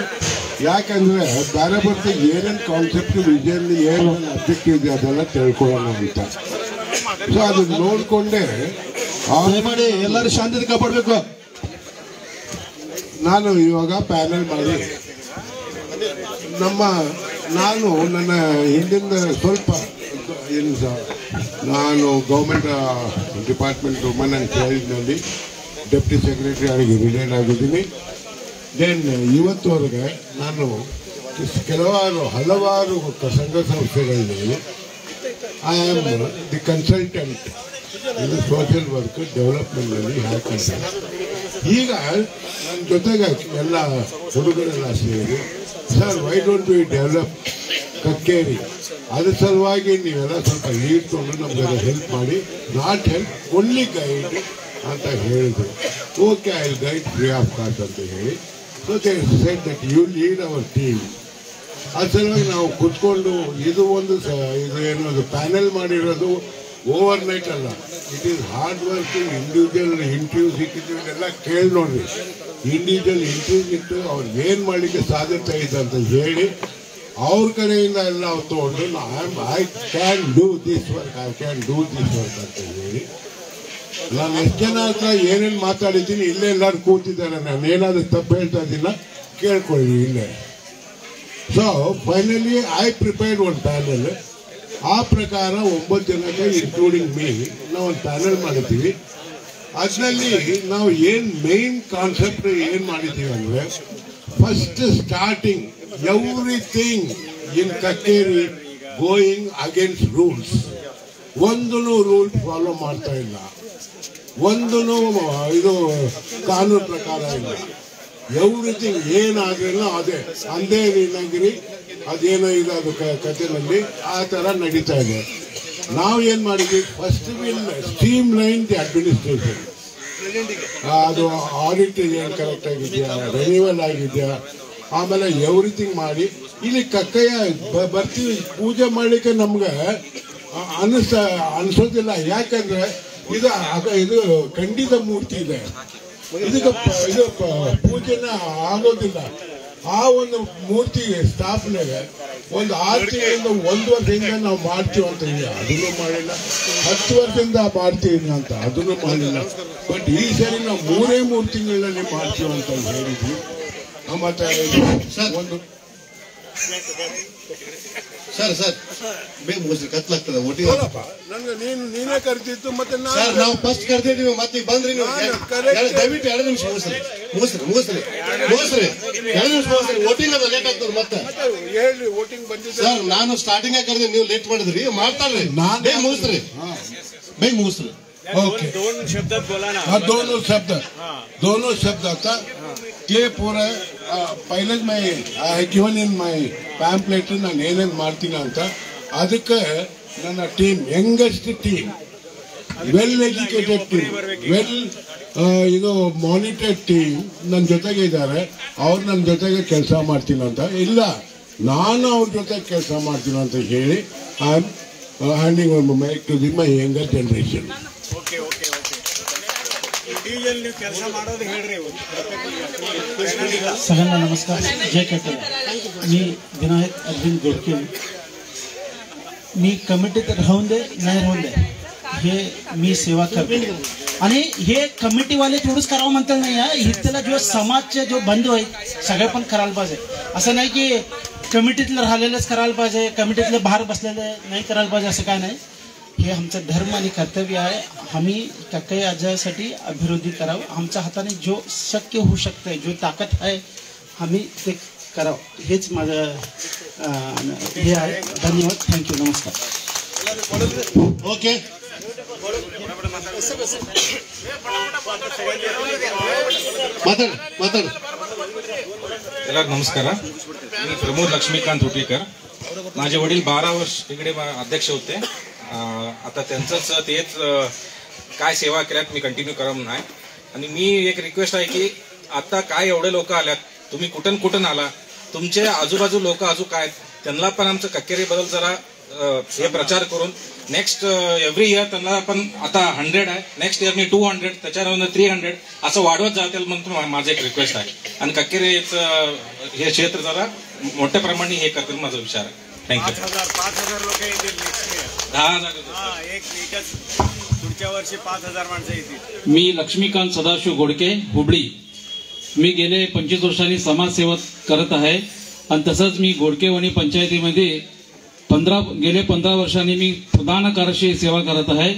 ಯಾಕಂದ್ರೆ ಬೇರೆ ಬರ್ತಿ ಏನೇನು ಕಾನ್ಸೆಪ್ಟ್ ವಿಷಯಲ್ಲಿ ಏನೇನು ಅಬ್ಜೆಕ್ಟಿವ್ ಇದೆ ಅದೆಲ್ಲ ತಿಳ್ಕೊಳ್ಳೋಣ ಅಂತ. ಸೊ ಅದನ್ನ ನೋಡ್ಕೊಂಡೆ ಮಾಡಿ ಎಲ್ಲರೂ ಶಾಂತಿ ಕಾಪಾಡಬೇಕು. ನಾನು ಇವಾಗ ಪ್ಯಾನಲ್ ಮಾಡಿ ನಾನು ನನ್ನ ಹಿಂದಿನ ಸ್ವಲ್ಪ ಏನು ನಾನು ಗೌರ್ಮೆಂಟ್ ಡಿಪಾರ್ಟ್ಮೆಂಟ್ ವುಮನ್ ಆ್ಯಂಡ್ ಚೈಲ್ಡ್ನಲ್ಲಿ ಡೆಪ್ಟಿ ಸೆಕ್ರೆಟರಿ ಆಗಿ ರಿಟೈರ್ಡ್ ಆಗಿದ್ದೀನಿ. ದೆನ್ ಇವತ್ತುವರೆಗೆ ನಾನು ಹಲವಾರು ಸಂಘ ಸಂಸ್ಥೆಗಳಲ್ಲಿ ಐ ಆಮ್ ದಿ ಕನ್ಸಲ್ಟೆಂಟ್ ಇದು ಸೋಷಿಯಲ್ ವರ್ಕ್ ಡೆವಲಪ್ಮೆಂಟ್ನಲ್ಲಿ ಹಾಕಿದ್ದೆ. ಈಗ ನನ್ನ ಜೊತೆಗೆ ಎಲ್ಲ ಹುಡುಗರೆಲ್ಲ ಸೇರಿ sir why don't we develop Kakkeri, ಅದ್ರ ಸಲುವಾಗಿ ನೀವೆಲ್ಲ ಸ್ವಲ್ಪ ಲೀಡ್ ತೊಗೊಂಡು ನಮ್ಗೆ ಹೆಲ್ಪ್ ಮಾಡಿ, ನಾಟ್ ಹೆಲ್ಪ್ ಓನ್ಲಿ ಗೈಡ್ ಅಂತ ಹೇಳಿದ್ರು. Okay I guide free of cost ಅಂತ ಹೇಳಿ. So they said that you lead our team. ಅದ್ರ ಸಲುವಾಗಿ ನಾವು ಕುತ್ಕೊಂಡು ಇದು ಏನದು ಪ್ಯಾನೆಲ್ ಮಾಡಿರೋದು ಓವರ್ ನೈಟ್ ಅಲ್ಲ, it is hard working. Individual interview ಸಿಕ್ಕಿದ್ದೀವೆಲ್ಲ ಕೇಳಿ ನೋಡ್ರಿ. ಇಂಡಿವಿಜುವಲ್ ಇಂಟರ್ವ್ಯೂ ಇಟ್ಟು ಅವ್ರಿಗೆ ಏನು ಮಾಡಲಿಕ್ಕೆ ಸಾಧ್ಯತೆ ಇದೆ ಅಂತ ಹೇಳಿ ಅವ್ರ ಕಡೆಯಿಂದ ಎಲ್ಲ ತಗೊಂಡು I can do this work ಅಂತ ಹೇಳಿ ನಾನು ಎಷ್ಟು ಜನ ಹತ್ರ ಏನೇನು ಮಾತಾಡಿದ್ದೀನಿ ಇಲ್ಲೇ ಎಲ್ಲರೂ ಕೂತಿದ್ದಾರೆ. ನಾನು ಏನಾದರೂ ತಪ್ಪು ಹೇಳ್ತಾ ಇದ್ದಿಲ್ಲ ಕೇಳ್ಕೊಳ್ಳಿ ಇಲ್ಲೇ. ಸೊ ಫೈನಲಿ ಐ ಪ್ರಿಪೇರ್ಡ್ ಒಂದು ಪ್ಯಾನಲ್. ಆ ಪ್ರಕಾರ 9 ಜನಕ್ಕೆ ಇನ್ಕ್ಲೂಡಿಂಗ್ ಮೀ ನಾವು ಒಂದು ಪ್ಯಾನಲ್ ಮಾಡಿದ್ದೀವಿ. ಅದರಲ್ಲಿ ನಾವು ಏನು ಮೇನ್ ಕಾನ್ಸೆಪ್ಟ್ ಏನು ಮಾಡಿದ್ದೀವಿ ಅಂದರೆ, first starting everything in Kakkeri going against rules. ಒಂದು ರೂಲ್ ಫಾಲೋ ಮಾಡ್ತಾ ಇಲ್ಲ, ಒಂದು ಇದು ಕಾನೂನು ಪ್ರಕಾರ ಇಲ್ಲ. ಎವ್ರಿಥಿಂಗ್ ಏನಾದ್ರೂ ಅದೇ ಅಂದೇ ನೀನಾಗಿರಿ ಅದೇನೋ ಇದೆ ಅದು ಕಥೆನಲ್ಲಿ ಆ ಥರ ನಡೀತಾ ಇದೆ. ನಾವು ಏನು ಮಾಡಿದ್ವಿ, first will stream line the administration. ಅದು ಆಡಿಟ್ ಏನು ಕರೆಕ್ಟ್ ಆಗಿದೆಯಾ, ರೆನ್ಯೂವಲ್ ಆಗಿದೆಯಾ, ಆಮೇಲೆ ಎವ್ರಿಥಿಂಗ್ ಮಾಡಿ ಇಲ್ಲಿ ಕಕ್ಕಯ್ಯ ಬರ್ತೀವಿ ಪೂಜೆ ಮಾಡಲಿಕ್ಕೆ ನಮ್ಗೆ ಅನ್ಸೋದಿಲ್ಲ. ಯಾಕಂದ್ರೆ ಇದು ಖಂಡಿತ ಮೂರ್ತಿ ಇದೆ, ಇದು ಪೂಜೆನ ಆಗೋದಿಲ್ಲ. ಆ ಒಂದು ಮೂರ್ತಿ ಸ್ಥಾಪನೆಗೆ ಒಂದು 6 ತಿಂಗಳಿಂದ 1 ವರ್ಷದಿಂದ ನಾವು ಮಾಡ್ತೀವಿ ಅಂತ ಇದೆ, ಅದನ್ನು ಮಾಡಿಲ್ಲ. 10 ವರ್ಷದಿಂದ ಮಾಡ್ತೀವಿ ಅಂತ ಅದನ್ನು ಮಾಡಿಲ್ಲ. ಬಟ್ ಈ ಸರಿ ನಾವು 3 ತಿಂಗಳಲ್ಲಿ ಮಾಡ್ತೀವಿ ಅಂತ ಹೇಳಿದ್ವಿ. ಮತ್ತೆ ಒಂದು ಸರ್ ಬೇಗ ಮುಗಿಸ್ರಿ, ಕತ್ಲಾಗ್ತದೆ ಒಟ್ಟಿಗೆ. ನೀನೇ ಕರೆದಿತ್ತು ಮತ್ತೆ ನಾವು ಫಸ್ಟ್ ಕರೆದಿದ್ದೀವಿ, ಮತ್ತೆ ಬಂದ್ರಿ ನೀವು. ದಯವಿಟ್ಟು 2 ನಿಮಿಷ ಮುಗಿಸ್ರಿ 2 ನಿಮಿಷ ಮುಗಿಸ್ರಿ. ವೋಟಿಂಗ್ ಅದು ಲೇಟ್ ಆಗ್ತದೆ ಮತ್ತೆ ಹೇಳಿ. ವೋಟಿಂಗ್ ಬಂದಿದೆ ಸರ್, ನಾನು ಸ್ಟಾರ್ಟಿಂಗ್ ಕರೆದಿ, ನೀವು ಲೇಟ್ ಮಾಡಿದ್ರಿ. ಮಾಡ್ತಾರ್ರಿ, ಬೇಗ ಮುಗಿಸ್ರಿ. ओके दोनों शब्द आता ये पूरा पहले मैं गिवन इन मೈ ಪ್ಯಾಂಪ್ಲೆಟ್ ನಾನು ಏನೇನು ಮಾಡ್ತೀನಿ ಅಂತ. ಅದಕ್ಕೆ ನನ್ನ team youngest team, well educated team, ಇದು ಮಾನಿಟರ್ಡ್ ಟೀಮ್ ನನ್ನ ಜೊತೆಗೆ ಇದ್ದಾರೆ. ಅವ್ರು ನನ್ನ ಜೊತೆಗೆ ಕೆಲಸ ಮಾಡ್ತೀನಿ ಅಂತ ಇಲ್ಲ, ನಾನು ಅವ್ರ ಜೊತೆ ಕೆಲಸ ಮಾಡ್ತೀನಿ ಅಂತ ಹೇಳಿ I am handing mic to the my younger generation. सगळ्यांना नमस्कार, जय कक्कड. मी विनायक अरविंद गोडके. मी कमिटीत राहून दे नाही राहून दे हे मी सेवा करते आणि हे कमिटीवाले तेवढंच करावं म्हणतात नाही. इथला जो समाजचे जो बंधू आहेत सगळे पण करायला पाहिजे. असं नाही की कमिटीतलं राहिलेलंच करायला पाहिजे, कमिटीतलं बाहेर बसलेलं नाही करायला पाहिजे, असं काय नाही. हे आमचं धर्म आणि कर्तव्य आहे. आम्ही कक्कई आजासाठी अभिवृद्धी करावं. आमच्या हाताने जो शक्य होऊ शकतं, जो ताकद आहे आम्ही ते करावं, हेच माझं हे आहे. धन्यवाद, थँक्यू, नमस्कार. ओके ಮಾತಾಡ. ಎಲ್ಲರಿಗೂ ನಮಸ್ಕಾರ. मी प्रमोद लक्ष्मीकांत हुटीकर. माझे वडील 12 वर्ष इकडे अध्यक्ष होते. आता त्यांचंच तेच काय सेवा केल्यात मी कंटिन्यू करत नाही. आणि मी एक रिक्वेस्ट आहे की आता काय एवढे लोक आल्यात, तुम्ही कुठून आला, तुमचे आजूबाजू लोक अजून काय, त्यांना पण आमचं कक्केरी बद्दल जरा हे प्रचार करून नेक्स्ट एव्हरी इयर त्यांना आपण आता 100 आहे, नेक्स्ट इयर मी 200, त्याच्यानंतर 300 असं वाढवत जातील म्हणून माझं एक रिक्वेस्ट आहे. आणि कक्केरीचं हे क्षेत्र जरा मोठ्या प्रमाणे हे करतील माझा विचार आहे. थँक्यू. 5,000 लोक येतील नेक्स्ट इयर. 10,000 एकच पुढच्या वर्षी 5,000 माणसं येतील. मी लक्ष्मीकांत सदाशिव गोडके, हुबळी. मी गेले 25 वर्षांनी समाजसेवा करत आहे आणि तसंच मी गोडकेवाणी पंचायतीमध्ये गेले 15 वर्षांनी मी प्रधान कार्यशी सेवा करत आहे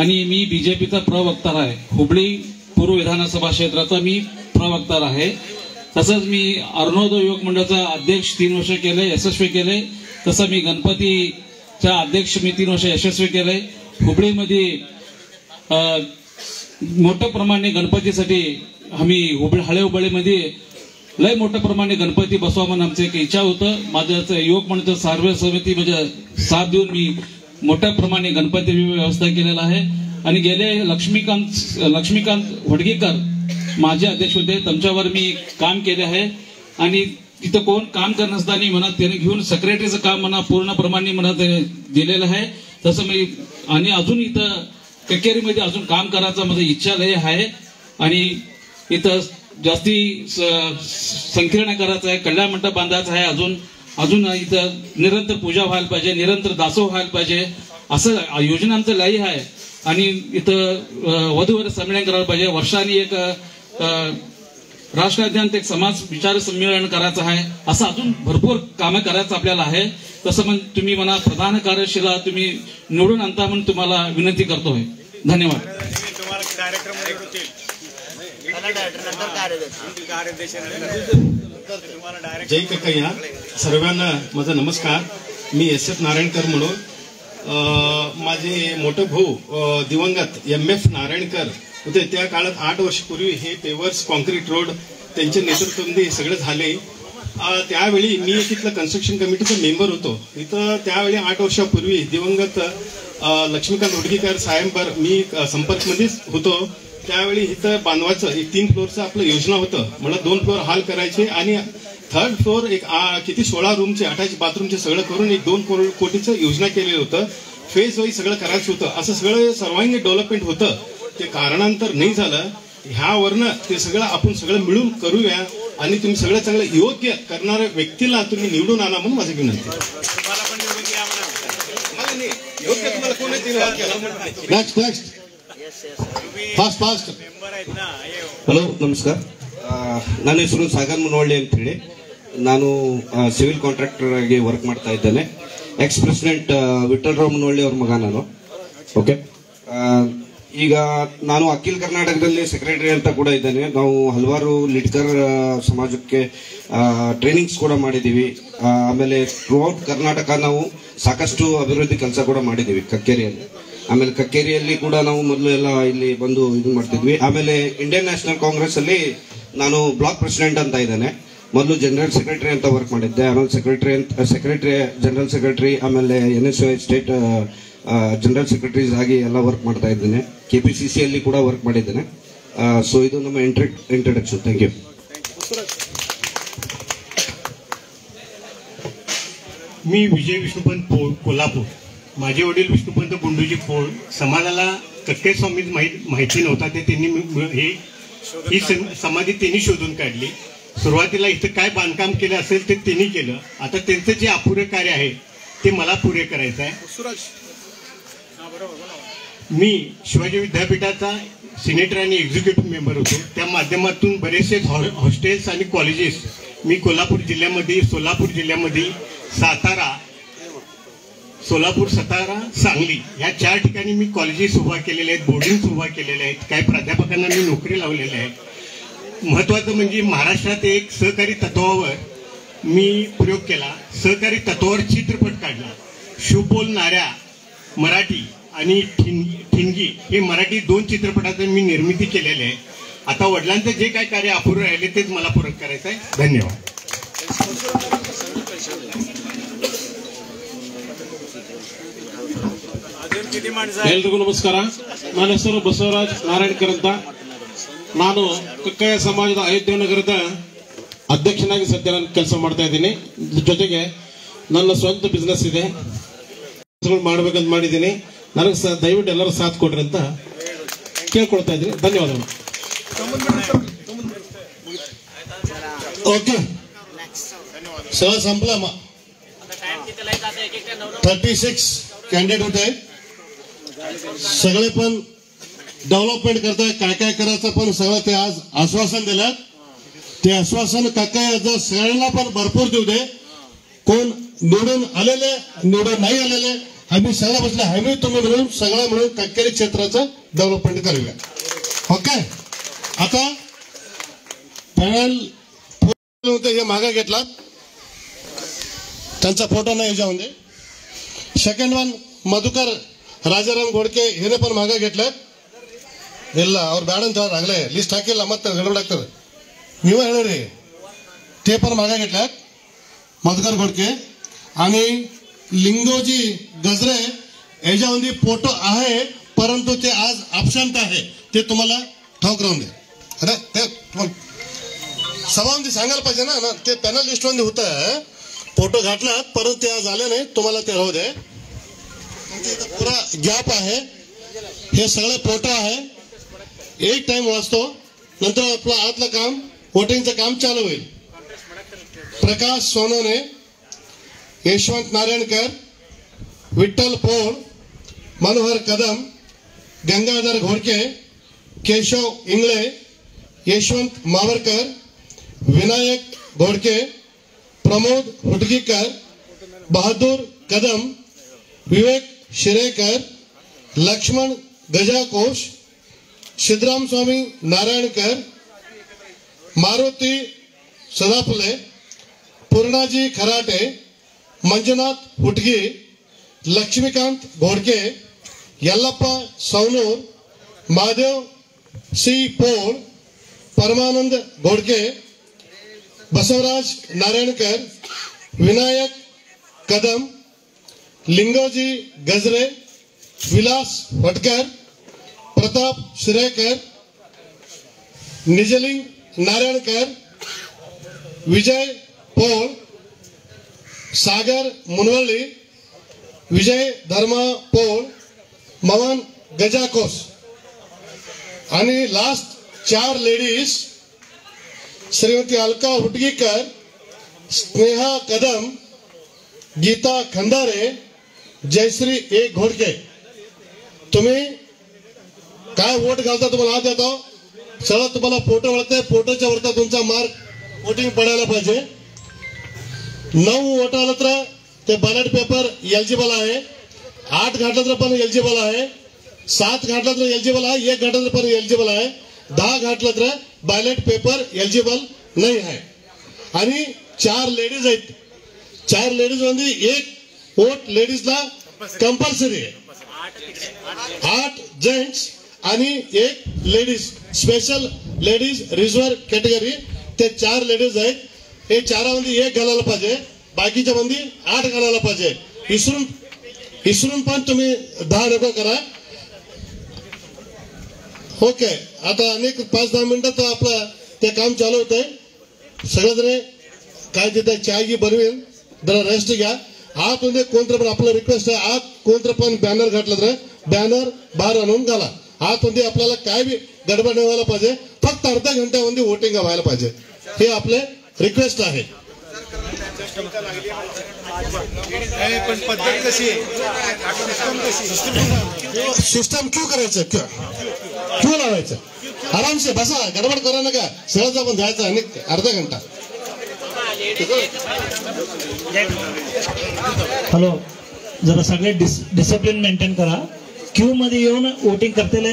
आणि मी बीजेपीचा प्रवक्ता आहे. हुबळी पूर्व विधानसभा क्षेत्राचा मी प्रवक्ता आहे. तसंच मी अरुणोदय युवक मंडळाचा अध्यक्ष 3 वर्ष केले, यशस्वी केले. तसं मी गणपतीचा अध्यक्ष मी 3 वर्ष यशस्वी केले. हुबळीमध्ये मोठ्या प्रमाणे गणपतीसाठी आम्ही हळे हुबळीमध्ये लय मोठ्या प्रमाणे गणपती बसवा म्हणून आमचं एक इच्छा होतं. माझं युवक मंडळाचं सर्व समिती म्हणजे साथ देऊन मी मोठ्या प्रमाणे गणपती व्यवस्था केलेला आहे. आणि गेले लक्ष्मीकांत वडगेकर माझे अध्यक्ष होते, त्यांच्यावर मी काम केले आहे. आणि तिथं कोण काम करत नसताना म्हणा त्याने घेऊन सेक्रेटरीचं काम म्हणा पूर्णप्रमाणे म्हणा त्याने दिलेलं आहे. तसं मी आणि अजून इथं ककेरीमध्ये अजून काम करायचं माझं इच्छा लय आहे. आणि इथं जास्ती संकीर्ण करायचं आहे, कल्याण मंडप बांधायचं आहे. अजून इथं निरंतर पूजा व्हायला पाहिजे, निरंतर दासोह व्हायला पाहिजे, असं योजना आमचं लय आहे. आणि इथं वधूवर संमेलन करायला पाहिजे. वर्षांनी एक राष्ट्राद्यंत एक समाज विचार संमेलन करायचं आहे. असं अजून भरपूर कामं करायचं आपल्याला आहे. तसं मग तुम्ही म्हणा प्रधान कार्यशीला तुम्ही निवडून आणता म्हणून तुम्हाला विनंती करतोय. धन्यवाद. जय कक्कय्या. सर्वांना माझा नमस्कार. मी SF नारायणकर म्हणून माझे मोठे भाऊ दिवंगत MF नारायणकर होते. त्या काळात 8 वर्षापूर्वी हे पेवर्स कॉन्क्रीट रोड त्यांच्या नेतृत्वामध्ये सगळं झाले. त्यावेळी मी तिथलं कन्स्ट्रक्शन कमिटीचा मेंबर होतो. इथं त्यावेळी 8 वर्षापूर्वी दिवंगत लक्ष्मीकांत उडगीकर साहेबांवर मी संपर्कमध्येच होतो. त्यावेळी इथं बांधवायचं एक 3 फ्लोअरचं आपलं योजना होतं. मला 2 फ्लोअर हॉल करायचे आणि 3rd फ्लोअर एक किती 16 रूमचे अटॅच बाथरूमचे सगळं करून एक 2 कोटीचं योजना केलेलं होतं. फेज वाईज सगळं करायचं होतं. असं सगळं सर्वांगीण डेव्हलपमेंट होतं. ते कारणांतर नाही झालं. ह्यावरनं ते सगळं आपण सगळं मिळून करूया आणि तुम्ही सगळं चांगलं योग्य करणाऱ्या व्यक्तीला तुम्ही निवडून आणा म्हणून माझी विनंती. Next fast. ಹಲೋ, ನಮಸ್ಕಾರ. ನನ್ನ ಹೆಸರು ಸಾಗರ್ ಮುನವಳ್ಳಿ ಅಂತ ಹೇಳಿ. ನಾನು ಸಿವಿಲ್ ಕಾಂಟ್ರಾಕ್ಟರ್ ಆಗಿ ವರ್ಕ್ ಮಾಡ್ತಾ ಇದ್ದೇನೆ. ಎಕ್ಸ್ ಪ್ರೆಸಿಡೆಂಟ್ ವಿಠಲರಾವ್ ಮುನವಳ್ಳಿ ಅವ್ರ ಮಗ ನಾನು. ಓಕೆ, ಈಗ ನಾನು ಅಖಿಲ ಕರ್ನಾಟಕದಲ್ಲಿ ಸೆಕ್ರೆಟರಿ ಅಂತ ಕೂಡ ಇದ್ದೇನೆ. ನಾವು ಹಲವಾರು ಲಿಡ್ಕರ್ ಸಮಾಜಕ್ಕೆ ಟ್ರೈನಿಂಗ್ಸ್ ಕೂಡ ಮಾಡಿದ್ದೀವಿ. ಆಮೇಲೆ ಥ್ರೂಔಟ್ ಕರ್ನಾಟಕ ನಾವು ಸಾಕಷ್ಟು ಅಭಿವೃದ್ಧಿ ಕೆಲಸ ಕೂಡ ಮಾಡಿದ್ದೀವಿ ಕಕ್ಕೇರಿಯಲ್ಲಿ. ಆಮೇಲೆ ಕಕ್ಕೇರಿಯಲ್ಲಿ ಕೂಡ ನಾವು ಮೊದಲು ಎಲ್ಲ ಇಲ್ಲಿ ಬಂದು ಇದು ಮಾಡ್ತಿದ್ವಿ. ಆಮೇಲೆ ಇಂಡಿಯನ್ ನ್ಯಾಷನಲ್ ಕಾಂಗ್ರೆಸ್ ಅಲ್ಲಿ ನಾನು ಬ್ಲಾಕ್ ಪ್ರೆಸಿಡೆಂಟ್ ಅಂತ ಇದ್ದೇನೆ. ಮೊದಲು ಜನರಲ್ ಸೆಕ್ರೆಟರಿ ಅಂತ ವರ್ಕ್ ಮಾಡಿದ್ದೆ. ಆಮೇಲೆ ಜನರಲ್ ಸೆಕ್ರೆಟರಿ, ಆಮೇಲೆ NSY ಸ್ಟೇಟ್ ಜನರಲ್ ಸೆಕ್ರೆಟರೀಸ್ ಆಗಿ ಎಲ್ಲ ವರ್ಕ್ ಮಾಡ್ತಾ ಇದ್ದೇನೆ. KPCC ಅಲ್ಲಿ ಕೂಡ ವರ್ಕ್ ಮಾಡಿದ್ದೇನೆ. ಸೊ ಇದು ನಮ್ಮ ಇಂಟ್ರಡಕ್ಷನ್. Thank you. मी विजय विष्णुपंत पोळ, कोल्हापूर. माझे वडील विष्णुपंत गुंडूजी पोळ. समाजाला कक्के स्वामी माहिती नव्हता, ते त्यांनी ही समाधी त्यांनी शोधून काढली. सुरुवातीला इथं काय बांधकाम केलं असेल ते त्यांनी केलं. आता त्यांचं जे अपुरे कार्य आहे ते मला पुरे करायचं आहे. मी शिवाजी विद्यापीठाचा सिनेटर आणि एक्झिक्युटिव्ह मेंबर होतो. त्या माध्यमातून बरेचसे हॉस्टेल्स आणि कॉलेजेस मी कोल्हापूर जिल्ह्यामध्ये, सोलापूर जिल्ह्यामध्ये, सोलापूर, सातारा, सांगली या 4 ठिकाणी मी कॉलेजेस उभा केलेले आहेत, बोर्डिंग्स उभा केलेले आहेत. काही प्राध्यापकांना मी नोकरी लावलेली आहे. महत्वाचं म्हणजे महाराष्ट्रात एक सहकारी तत्वावर मी प्रयोग केला. सहकारी तत्वावर चित्रपट काढला. शिव बोलणाऱ्या मराठी आणि ठिणगी हे मराठी 2 चित्रपटाचं मी निर्मिती केलेली आहे. आता वडिलांचं जे काय कार्य अपुरं राहिले तेच मला पूर्ण करायचं आहे. धन्यवाद. ಎಲ್ರಿಗೂ ನಮಸ್ಕಾರ. ನನ್ನ ಹೆಸರು ಬಸವರಾಜ್ ನಾರಾಯಣಕರ್ ಅಂತ. ನಾನು ಕಕ್ಕಯ್ಯ ಸಮಾಜದ ಅಯೋಧ್ಯ ನಗರದ ಅಧ್ಯಕ್ಷನಾಗಿ ಸದ್ಯ ನಾನು ಕೆಲಸ ಮಾಡ್ತಾ ಇದ್ದೀನಿ. ಜೊತೆಗೆ ನನ್ನ ಸ್ವಂತ ಬಿಸ್ನೆಸ್ ಇದೆ. ಮಾಡ್ಬೇಕಂತ ಮಾಡಿದ್ದೀನಿ. ನನಗೆ ದಯವಿಟ್ಟು ಎಲ್ಲರೂ ಸಾಥ್ ಕೊಡ್ರಿ ಅಂತ ಕೇಳ್ಕೊಳ್ತಾ ಇದ್ದೀನಿ. ಧನ್ಯವಾದಗಳು. ओके सगळं संपलं. 36 कॅन्डिडेट होते. सगळे पण डेव्हलपमेंट करताय, काय काय करायचं पण सगळं ते आज आश्वासन दिलं. ते आश्वासन काय सगळ्यांना पण भरपूर देऊ दे. कोण निवडून आलेले निवडून नाही आलेले आम्ही सगळं बसले आम्ही तुम्ही मिळून सगळं मिळून कक्केरी क्षेत्राचं डेव्हलपमेंट करूया. ओके आता पॅनल होते हे मागे घेतला त्यांचा फोटो नाही याच्यामध्ये. सेकंड वन मधुकर राजाराम घोडके हे पण मागे घेतलं. ಇಲ್ಲ ಅವ್ರು ಬೇಡ ಅಂತ ಆಗಲೇ ಲಿಸ್ಟ್ ಹಾಕಿಲ್ಲ ಮತ್ತೆ ಗಡಬಡ ಆಗ್ತದೆ. ನೀವೇ ಹೇಳ್ರಿ ते पण मागे घेतल्यात मधुकर घोडके आणि लिंगोजी गजरे याच्यामध्ये फोटो आहे परंतु ते आज अब्सेंट आहे. ते तुम्हाला ठाऊक राहून दे. अरे ते सभामध्ये सांगायला पाहिजे ना. ते पॅनल लिस्टमध्ये होतं फोटो घातलात परंतु ते आज आले नाही. तुम्हाला ते राहू दे. पुरा गॅप आहे. हे सगळे फोटो आहे. एक टाइम वाचतो नंतर आपलं आतलं काम वोटिंगचं काम चालू होईल. प्रकाश सोनोने, यशवंत नारायणकर, विठ्ठल पोळ, मनोहर कदम, गंगाधर घोडके, केशव इंगळे, यशवंत मावरकर, विनायक घोडके, प्रमोद हुटगीकर, बहादूर कदम, विवेक शिरेकर, लक्ष्मण गजाकोश, सिद्धराम स्वामी नारायणकर, मारुती सदाफुले, पूर्णाजी खराटे, मंजुनाथ हुटगी, लक्ष्मीकांत घोडके, यल्लप्पा सौनूर, महादेव सी पोळ, परमानंद घोडके, बसवराज नारायणकर, विनायक कदम, लिंगोजी गजरे, विलास भटकर, प्रताप शिरेकर, निजलिंग नारायणकर, विजय पोळ, सागर मुनवल्ली, विजय धर्मा पोळ, मवन गजाकोस आणि लास्ट 4 लेडीज श्रीमती अलका हुटगीकर, स्नेहा कदम, गीता खंदारे, जयश्री ए घोडके. तुम्ही काय वोट घालता तुम्हाला आज देतो. सगळं तुम्हाला फोटो वळते. फोटोच्या वरता तुमचा मार्क वोटिंग पडायला पाहिजे. 9 वोट आलं तर ते बॅलेट पेपर एलिजिबल आहे. 8 घातलं तर पण एलिजिबल आहे. 7 घातलं तर एलिजिबल आहे. 1 घातलं तर पण एलिजिबल आहे. 10 घातलं तर बॅलेट पेपर एलिजिबल नाही आहे. आणि 4 लेडीज आहेत. 4 लेडीज मध्ये 1 वोट लेडीजला कंपल्सरी आहे. 8 जेंट्स आणि 1 ladies special ladies reserve category. ते 4 लेडीज आहेत. हे 4मध्ये 1 घालायला पाहिजे. बाकीच्या मध्ये 8 घालायला पाहिजे. इसरून पण तुम्ही 10 नको करा. ओके आता अनेक 5-10 मिनिटात आपलं ते काम चालू होत आहे. सगळेजण काय तिथे चाय घी बनवेल जरा रेस्ट घ्या. आतमध्ये कोणतं पण आपलं रिक्वेस्ट आहे आत कोणतं पण बॅनर घातलं तर बॅनर बाहेर आणून घाला. आतमध्ये आपल्याला काय बी गडबड नाही व्हायला पाहिजे. फक्त अर्ध्या घंट्यामध्ये वोटिंग व्हायला पाहिजे. हे आपले रिक्वेस्ट आहे. पण पद्धत कशी सिस्टम क्यू करायचं क्यू लावायचं. आरामसे बसा गडबड करा नका. सहज आपण जायचं आणि अर्धा घंटा. हॅलो जरा सगळे डिसिप्लिन मेंटेन करा. क्यू मध्ये येऊन वोटिंग करतेले